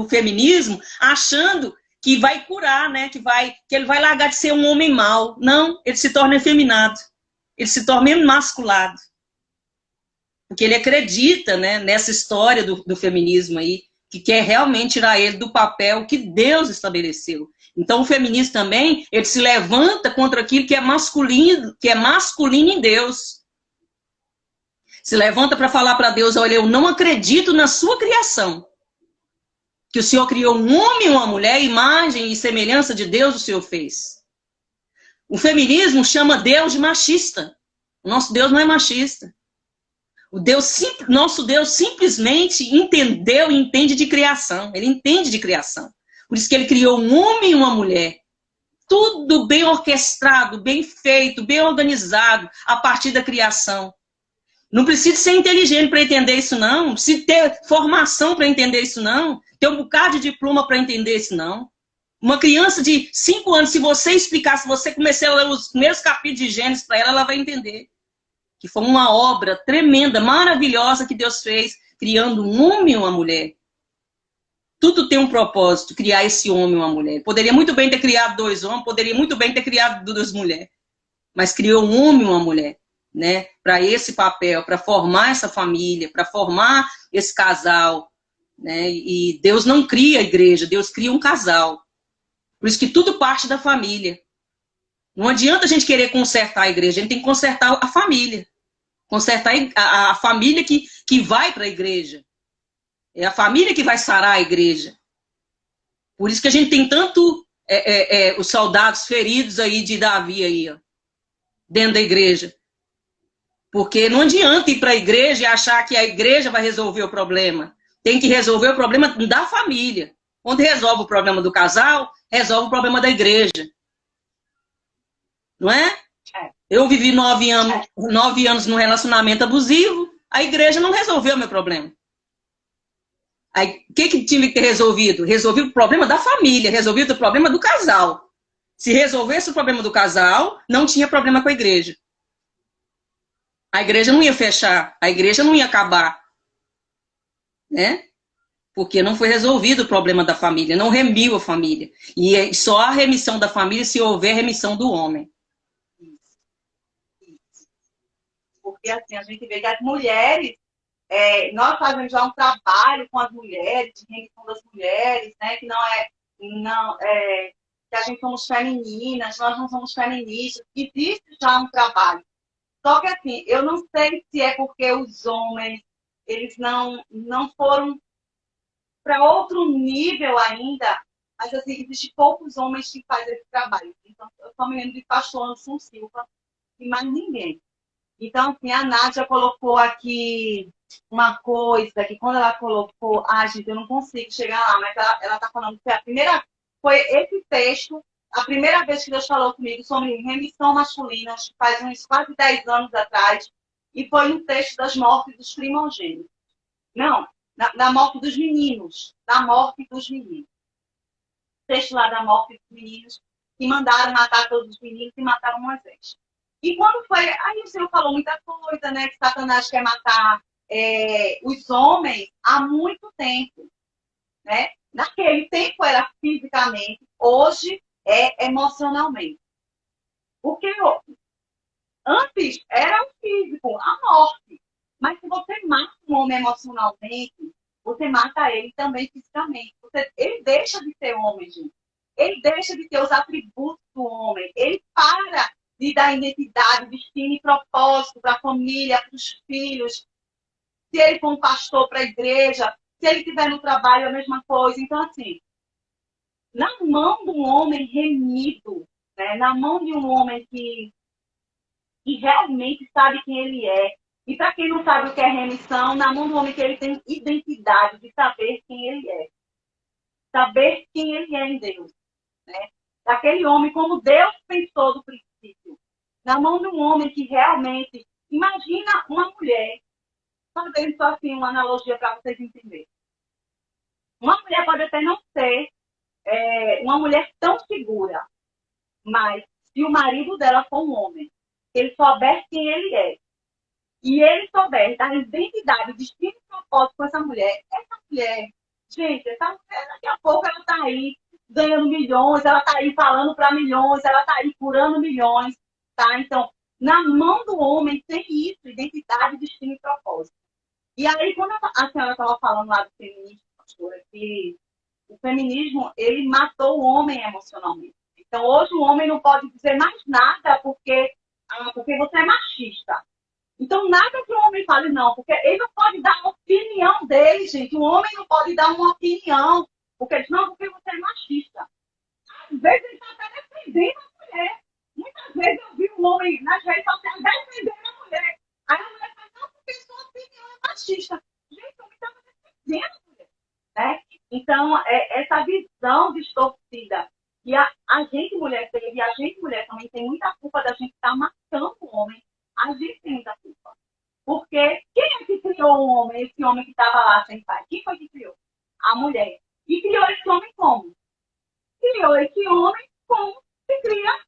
feminismo achando que vai curar, né, que ele vai largar de ser um homem mau. Não, ele se torna efeminado, ele se torna emasculado. Porque ele acredita, né, nessa história do feminismo aí, que quer realmente tirar ele do papel que Deus estabeleceu. Então o feminismo também, ele se levanta contra aquilo que é masculino em Deus. Se levanta para falar para Deus, olha, eu não acredito na sua criação. Que o Senhor criou um homem e uma mulher, imagem e semelhança de Deus o Senhor fez. O feminismo chama Deus de machista. O nosso Deus não é machista. Nosso Deus simplesmente entendeu e entende de criação. Ele entende de criação. Por isso que ele criou um homem e uma mulher. Tudo bem orquestrado, bem feito, bem organizado, a partir da criação. Não precisa ser inteligente para entender isso, não. Não precisa ter formação para entender isso, não. Ter um bocado de diploma para entender isso, não. Uma criança de 5 anos, se você explicar, se você começar a ler os primeiros capítulos de Gênesis para ela, ela vai entender. Que foi uma obra tremenda, maravilhosa que Deus fez, criando um homem e uma mulher. Tudo tem um propósito, criar esse homem e uma mulher. Poderia muito bem ter criado 2 homens, poderia muito bem ter criado 2 mulheres. Mas criou um homem e uma mulher, né? Para esse papel, para formar essa família, para formar esse casal. Né? E Deus não cria a igreja, Deus cria um casal. Por isso que tudo parte da família. Não adianta a gente querer consertar a igreja, a gente tem que consertar a família. Consertar a família que vai para a igreja. É a família que vai sarar a igreja. Por isso que a gente tem tanto os soldados feridos aí de Davi aí, ó, dentro da igreja. Porque não adianta ir para a igreja e achar que a igreja vai resolver o problema. Tem que resolver o problema da família. Quando resolve o problema do casal, resolve o problema da igreja. Não é? Eu vivi 9 anos num relacionamento abusivo, a igreja não resolveu o meu problema. Aí, o que tinha que ter resolvido? Resolvido o problema da família, resolvido o problema do casal. Se resolvesse o problema do casal, não tinha problema com a igreja. A igreja não ia fechar, a igreja não ia acabar. Né? Porque não foi resolvido o problema da família, não remiu a família. E só há remissão da família se houver remissão do homem. Porque assim, a gente vê que as mulheres, nós fazemos já um trabalho com as mulheres, de remissão das mulheres, né? Que que a gente somos femininas, nós não somos feministas, existe já um trabalho. Só que assim, eu não sei se é porque os homens, eles não foram para outro nível ainda, mas assim, existem poucos homens que fazem esse trabalho. Então, eu só me lembro de pastor Anderson Silva e mais ninguém. Então, assim, a Nádia colocou aqui uma coisa que quando ela colocou, gente, eu não consigo chegar lá, mas ela está falando que foi esse texto, a primeira vez que Deus falou comigo sobre remissão masculina, acho que faz uns quase 10 anos atrás, e foi no texto das mortes dos primogênitos. Não, da morte dos meninos, da morte dos meninos. O texto lá da morte dos meninos, que mandaram matar todos os meninos e mataram Moisés. E quando foi, aí o Senhor falou muita coisa, né? Que Satanás quer matar os homens há muito tempo, né? Naquele tempo era fisicamente, hoje é emocionalmente. Porque antes era o físico, a morte. Mas se você mata um homem emocionalmente, você mata ele também fisicamente. Ele deixa de ser homem, gente. Ele deixa de ter os atributos do homem. Ele para de dar identidade, destino e propósito para a família, para os filhos. Se ele for um pastor para a igreja, se ele estiver no trabalho, a mesma coisa. Então, assim, na mão de um homem remido, né? Na mão de um homem que realmente sabe quem ele é. E para quem não sabe o que é remissão, na mão do homem que ele tem identidade de saber quem ele é. Saber quem ele é em Deus. Né? Daquele homem como Deus pensou do princípio. Na mão de um homem que realmente... Imagina uma mulher, fazendo só assim uma analogia para vocês entenderem. Uma mulher pode até não ser uma mulher tão segura, mas se o marido dela for um homem, ele souber quem ele é, e ele souber da identidade, destino e propósito com essa mulher, gente, essa mulher daqui a pouco ela tá aí ganhando milhões, ela tá aí falando para milhões, ela tá aí curando milhões, tá? Então, na mão do homem tem isso, identidade, destino e propósito. E aí, quando a senhora estava falando lá do feminismo, pastora, que o feminismo, ele matou o homem emocionalmente. Então, hoje o homem não pode dizer mais nada porque você é machista. Então, nada que o homem fale, não, porque ele não pode dar a opinião dele, gente. O homem não pode dar uma opinião, porque ele diz, não, porque você é machista. Às vezes ele está até defendendo a mulher. Muitas vezes eu vi um homem nas redes sociais defendendo a mulher. Aí a mulher fala, não, porque sua opinião é machista. Gente, o homem está defendendo a mulher. Né? Então, essa visão distorcida que a gente mulher teve, e a gente mulher também tem muita culpa da gente estar matando o homem. A gente tem muita culpa. Porque quem é que criou o homem, esse homem que estava lá sem pai? Quem foi que criou? A mulher. E criou esse homem como? Criou esse homem como se cria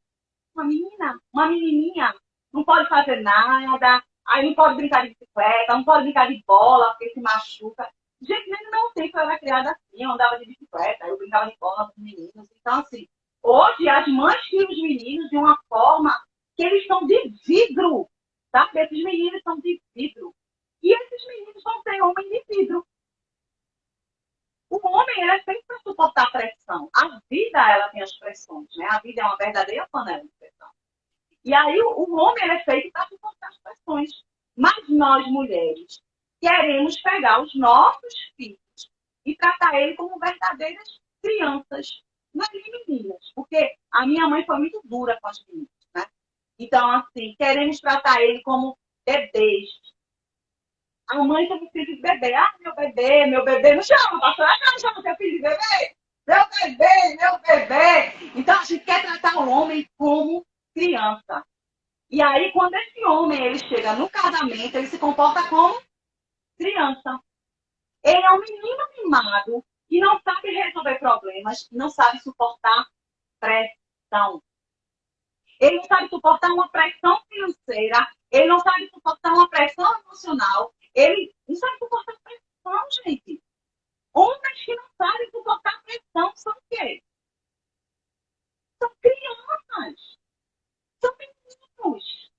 uma menina, uma menininha. Não pode fazer nada, aí não pode brincar de bicicleta, não pode brincar de bola, porque se machuca. Gente, nem não sei que eu era criada assim, eu andava de bicicleta, eu brincava de bola com os meninos. Então, assim, hoje as mães criam os meninos de uma forma que eles são de vidro, tá? Esses meninos são de vidro. E esses meninos vão ser homens de vidro. O homem, ele é feito para suportar pressão. A vida, ela tem as pressões, né? A vida é uma verdadeira panela de pressão. E aí, o homem, ele é feito para suportar as pressões. Mas nós, mulheres, queremos pegar os nossos filhos e tratar eles como verdadeiras crianças, não é nem meninas. Porque a minha mãe foi muito dura com as meninas, né? Então, assim, queremos tratar ele como bebês. A mãe tem um filho de bebê. Ah, meu bebê. Não chama, pastor. Ah, não chama seu filho de bebê. Meu bebê. Então, a gente quer tratar o homem como criança. E aí, quando esse homem ele chega no casamento, ele se comporta como criança. Ele é um menino mimado que não sabe resolver problemas, que não sabe suportar pressão. Ele não sabe suportar uma pressão financeira, ele não sabe suportar uma pressão emocional, ele não sabe suportar pressão, gente. Homens que não sabem suportar pressão são o quê? São crianças. São meninos.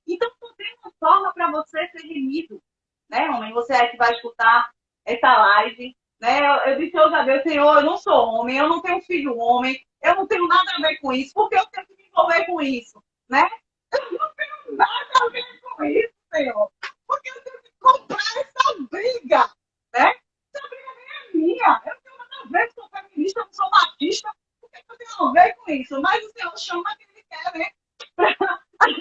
Então, não tem uma forma para você ser remido, né, homem? Você é que vai escutar essa live, né? Eu disse hoje a Deus, Senhor, eu não sou homem, eu não tenho filho homem, eu não tenho nada a ver com isso, porque eu tenho que me envolver com isso, né? Eu não tenho nada a ver com isso, Senhor, porque eu tenho que comprar essa briga, né? Essa briga nem é minha, eu não tenho nada a ver, sou feminista, não sou machista, porque eu tenho a ver com isso, mas o Senhor chama quem ele quer, né?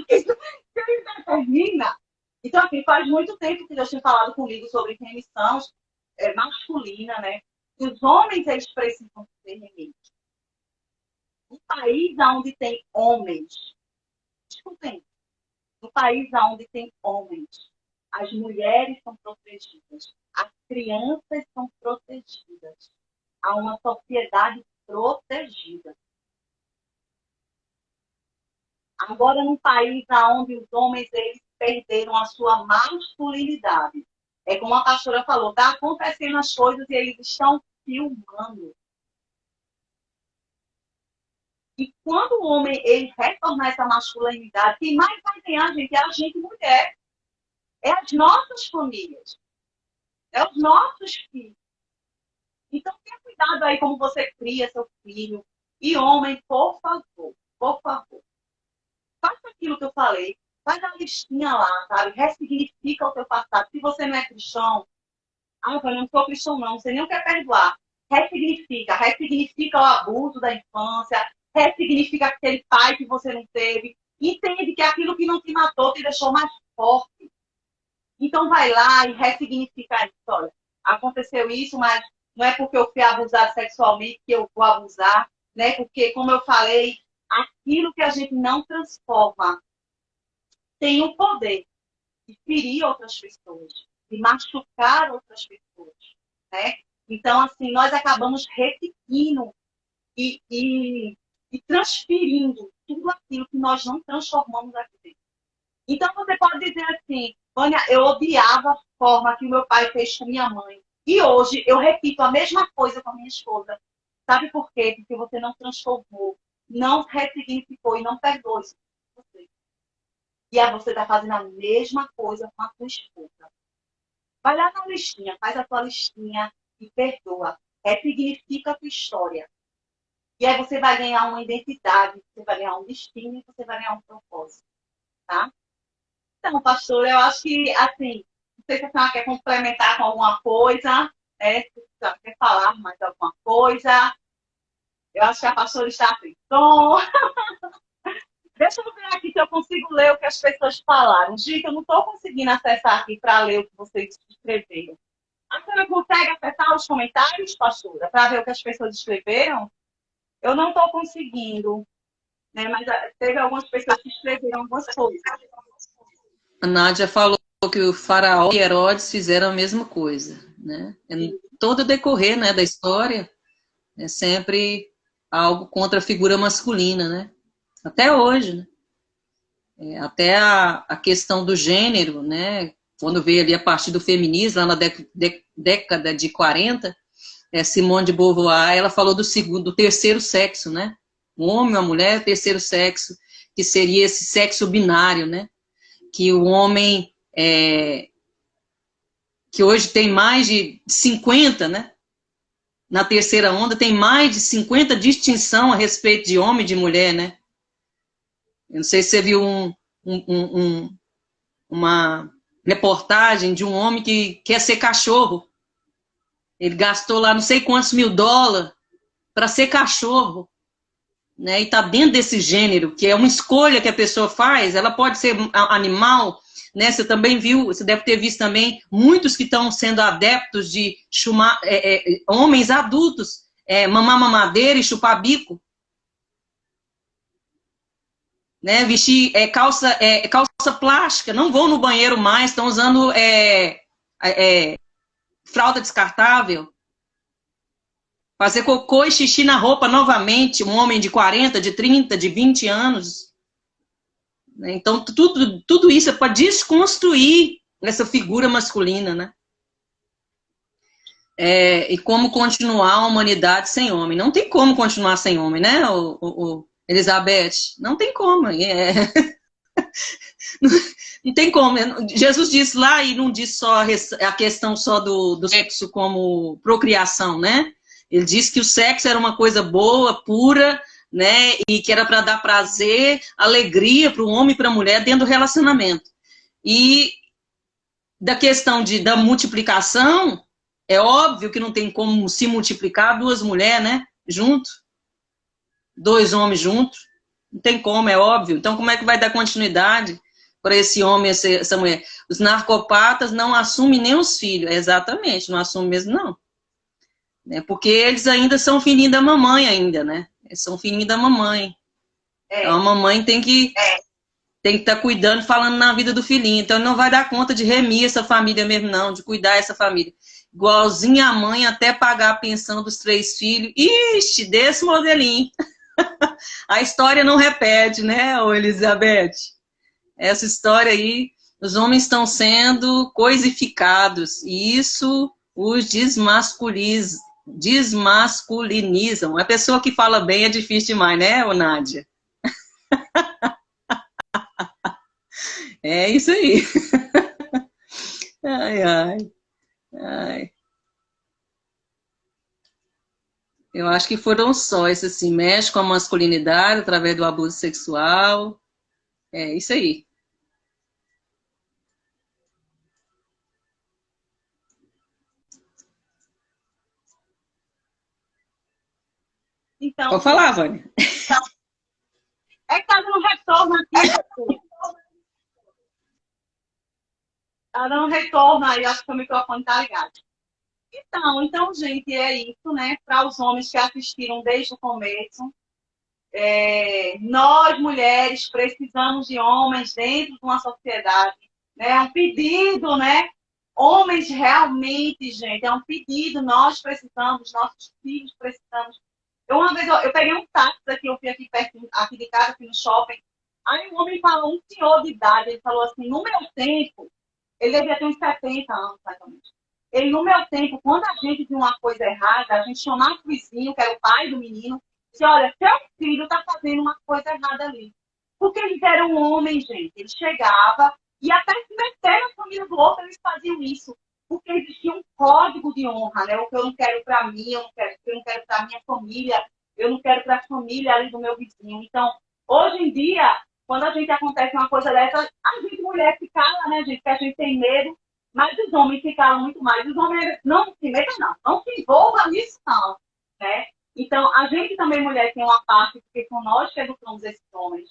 Que ele determina. Então, assim, faz muito tempo que Deus tem falado comigo sobre remissão masculina, né? Os homens, eles precisam ser remidos. Um país onde tem homens, escutem, no país onde tem homens, as mulheres são protegidas, as crianças são protegidas. Há uma sociedade protegida. Agora, num país onde os homens eles perderam a sua masculinidade, é como a pastora falou, está acontecendo as coisas e eles estão filmando. E quando o homem ele retornar essa masculinidade, quem mais vai ganhar, gente, é a gente mulher. É as nossas famílias. É os nossos filhos. Então, tenha cuidado aí como você cria seu filho. E homem, por favor, faça aquilo que eu falei. Faz a listinha lá, sabe? Ressignifica o teu passado. Se você não é cristão, eu não sou cristão não, você nem quer perdoar. Ressignifica o abuso da infância, ressignifica aquele pai que você não teve. Entende que aquilo que não te matou te deixou mais forte. Então vai lá e ressignifica isso. Olha, aconteceu isso, mas não é porque eu fui abusado sexualmente que eu vou abusar, né? Porque, como eu falei, aquilo que a gente não transforma tem o poder de ferir outras pessoas, de machucar outras pessoas, né? Então, assim, nós acabamos repetindo e transferindo tudo aquilo que nós não transformamos aqui dentro. Então, você pode dizer assim, Vânia, eu odiava a forma que o meu pai fez com minha mãe. E hoje eu repito a mesma coisa com a minha esposa. Sabe por quê? Porque você não transformou, não ressignificou e não perdoou isso com você. E aí você está fazendo a mesma coisa com a sua esposa. Vai lá na listinha, faz a tua listinha e perdoa. Ressignifica a tua história. E aí você vai ganhar uma identidade, você vai ganhar um destino e você vai ganhar um propósito. Tá? Então, pastor, eu acho que, assim, não sei se a senhora quer complementar com alguma coisa, né? Se a senhora quer falar mais alguma coisa. Eu acho que a pastora está assim. Então, deixa eu ver aqui se eu consigo ler o que as pessoas falaram. Gente, eu não estou conseguindo acessar aqui para ler o que vocês escreveram. A senhora consegue acessar os comentários, pastora, para ver o que as pessoas escreveram? Eu não estou conseguindo, né? Mas teve algumas pessoas que escreveram algumas coisas. A Nádia falou que o faraó e Herodes fizeram a mesma coisa, né? Em todo o decorrer, né, da história, é sempre algo contra a figura masculina, né? Até hoje, né? Até a questão do gênero, né? Quando veio ali a partir do feminismo, lá na década de 40, Simone de Beauvoir, ela falou do terceiro sexo, né? O homem, a mulher, o terceiro sexo, que seria esse sexo binário, né? Que o homem, que hoje tem mais de 50, né? Na terceira onda, tem mais de 50 distinção a respeito de homem e de mulher, né? Eu não sei se você viu uma reportagem de um homem que quer ser cachorro. Ele gastou lá não sei quantos $1000 para ser cachorro. Né? E está dentro desse gênero, que é uma escolha que a pessoa faz. Ela pode ser animal, né? Você também viu, você deve ter visto também muitos que estão sendo adeptos de homens adultos, mamar mamadeira e chupar bico. Né? Vestir calça plástica, não vão no banheiro mais, estão usando fralda descartável. Fazer cocô e xixi na roupa novamente, um homem de 40, de 30, de 20 anos. Então, tudo isso é para desconstruir essa figura masculina, né? E como continuar a humanidade sem homem. Não tem como continuar sem homem, né, Elizabeth? Não tem como. Não tem como. Jesus disse lá, e não disse só a questão só do sexo como procriação, né? Ele disse que o sexo era uma coisa boa, pura, né? E que era para dar prazer, alegria para o homem e para a mulher dentro do relacionamento. E da questão da multiplicação, é óbvio que não tem como se multiplicar duas mulheres, né? Junto. 2 homens juntos. Não tem como, é óbvio. Então, como é que vai dar continuidade para esse homem e essa mulher? Os narcopatas não assumem nem os filhos. Exatamente, não assumem mesmo, não. Porque eles ainda são filhinhos da mamãe ainda, né? Eles são filhinhos da mamãe. Então a mamãe tem que estar cuidando, falando na vida do filhinho. Então ele não vai dar conta de remir essa família mesmo, não, de cuidar dessa família. Igualzinho a mãe até pagar a pensão dos 3 filhos. Ixi, desse modelinho. A história não repete, né, Elizabeth? Essa história aí, os homens estão sendo coisificados. E isso os desmasculinizam. A pessoa que fala bem é difícil demais, né, Nádia? É isso aí. Ai, ai, ai. Eu acho que foram só esse assim, mexe com a masculinidade através do abuso sexual. É isso aí. Então, pode falar, Vânia. É que tá dando retorno aqui. Tá dando retorno aí, acho que o microfone tá ligado. Então, gente, é isso, né? Para os homens que assistiram desde o começo. Nós, mulheres, precisamos de homens dentro de uma sociedade. Né? É um pedido, né? Homens realmente, gente, é um pedido. Nós precisamos, nossos filhos precisamos Uma vez eu peguei um táxi aqui, eu fui aqui perto, aqui de casa, aqui no shopping. Aí um homem falou, um senhor de idade, ele falou assim, no meu tempo, ele devia ter uns 70 anos, exatamente. Ele, no meu tempo, quando a gente viu uma coisa errada, a gente chamava o vizinho, que era o pai do menino, e disse, olha, seu filho está fazendo uma coisa errada ali. Porque eles eram homens, gente. Ele chegava e até se meter na família do outro, eles faziam isso. Porque existia um código de honra, né? O que eu não quero para mim, eu não quero para minha família, eu não quero para a família ali do meu vizinho. Então, hoje em dia, quando a gente acontece uma coisa dessa, a gente mulher se cala, né, gente? Porque a gente tem medo, mas os homens se calam muito mais. Os homens não se metam, não se envolvam nisso, não, né? Então, a gente também, mulher, tem uma parte, porque são nós que educamos esses homens.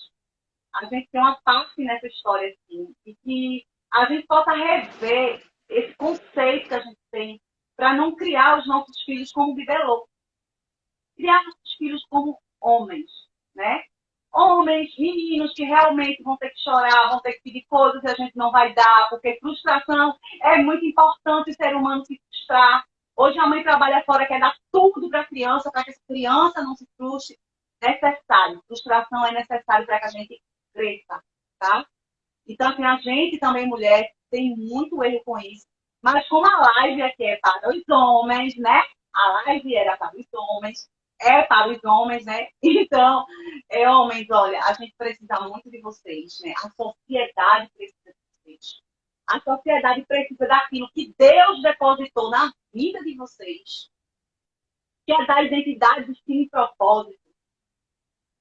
A gente tem uma parte nessa história, assim, e que a gente possa rever esse conceito que a gente tem para não criar os nossos filhos como bibelô. Criar nossos filhos como homens, né? Homens, meninos que realmente vão ter que chorar, vão ter que pedir coisas que a gente não vai dar, porque frustração é muito importante o ser humano se frustrar. Hoje a mãe trabalha fora, quer dar tudo para a criança, para que essa criança não se frustre. Necessário. Frustração é necessário para que a gente cresça, tá? Então, assim, a gente também, mulher, tem muito erro com isso. Mas como a live aqui é para os homens, né? A live era para os homens, é para os homens, né? Então, homens, olha, a gente precisa muito de vocês, né? A sociedade precisa de vocês. A sociedade precisa daquilo que Deus depositou na vida de vocês, que é da identidade, destino e propósito.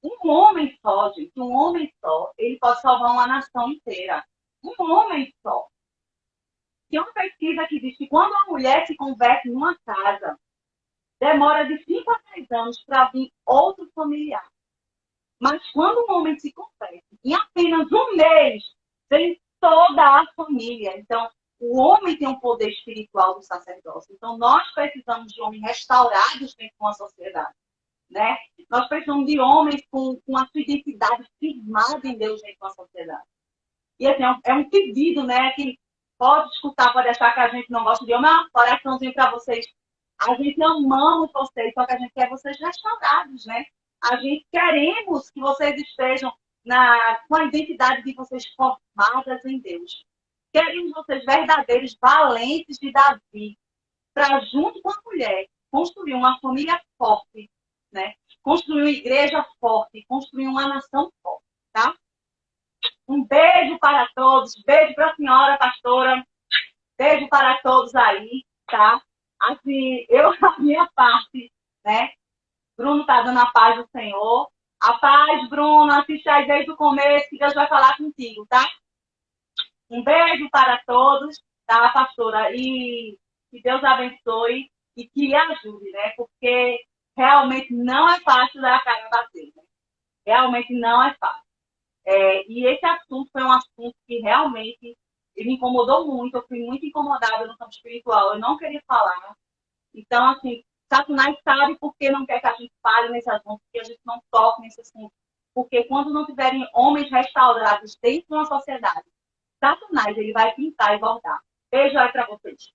Um homem só, gente, um homem só, ele pode salvar uma nação inteira. Um homem só. Tem uma pesquisa que diz que quando uma mulher se converte numa casa, demora de 5 a 10 anos para vir outro familiar. Mas quando um homem se converte, em apenas um mês, vem toda a família. Então, o homem tem um poder espiritual do sacerdócio. Então, nós precisamos de homens restaurados dentro de uma sociedade. Né? Nós precisamos de homens com a sua identidade firmada em Deus dentro da sociedade. E assim, é um pedido, né? Que pode escutar, pode achar que a gente não gosta de homem, um coraçãozinho para vocês. A gente amamos vocês, só que a gente quer vocês restaurados, né? A gente queremos que vocês estejam com a identidade de vocês formadas em Deus. Queremos vocês verdadeiros, valentes de Davi, para junto com a mulher construir uma família forte, né? Construir uma igreja forte, construir uma nação forte, tá? Um beijo para todos, beijo para a senhora pastora, beijo para todos aí, tá? Assim, a minha parte, né? Bruno tá dando a paz do Senhor. A paz, Bruno, assiste aí desde o começo que Deus vai falar contigo, tá? Um beijo para todos, tá, pastora? E que Deus abençoe e que ajude, né? Porque realmente não é fácil dar a cara a bater, né? Realmente não é fácil. E esse assunto foi um assunto que realmente me incomodou muito. Eu fui muito incomodada no campo espiritual. Eu não queria falar. Então, assim, Satanás sabe por que não quer que a gente fale nesse assunto, porque a gente não toque nesse assunto. Porque quando não tiverem homens restaurados dentro de uma sociedade, Satanás, ele vai pintar e voltar. Beijo aí para vocês.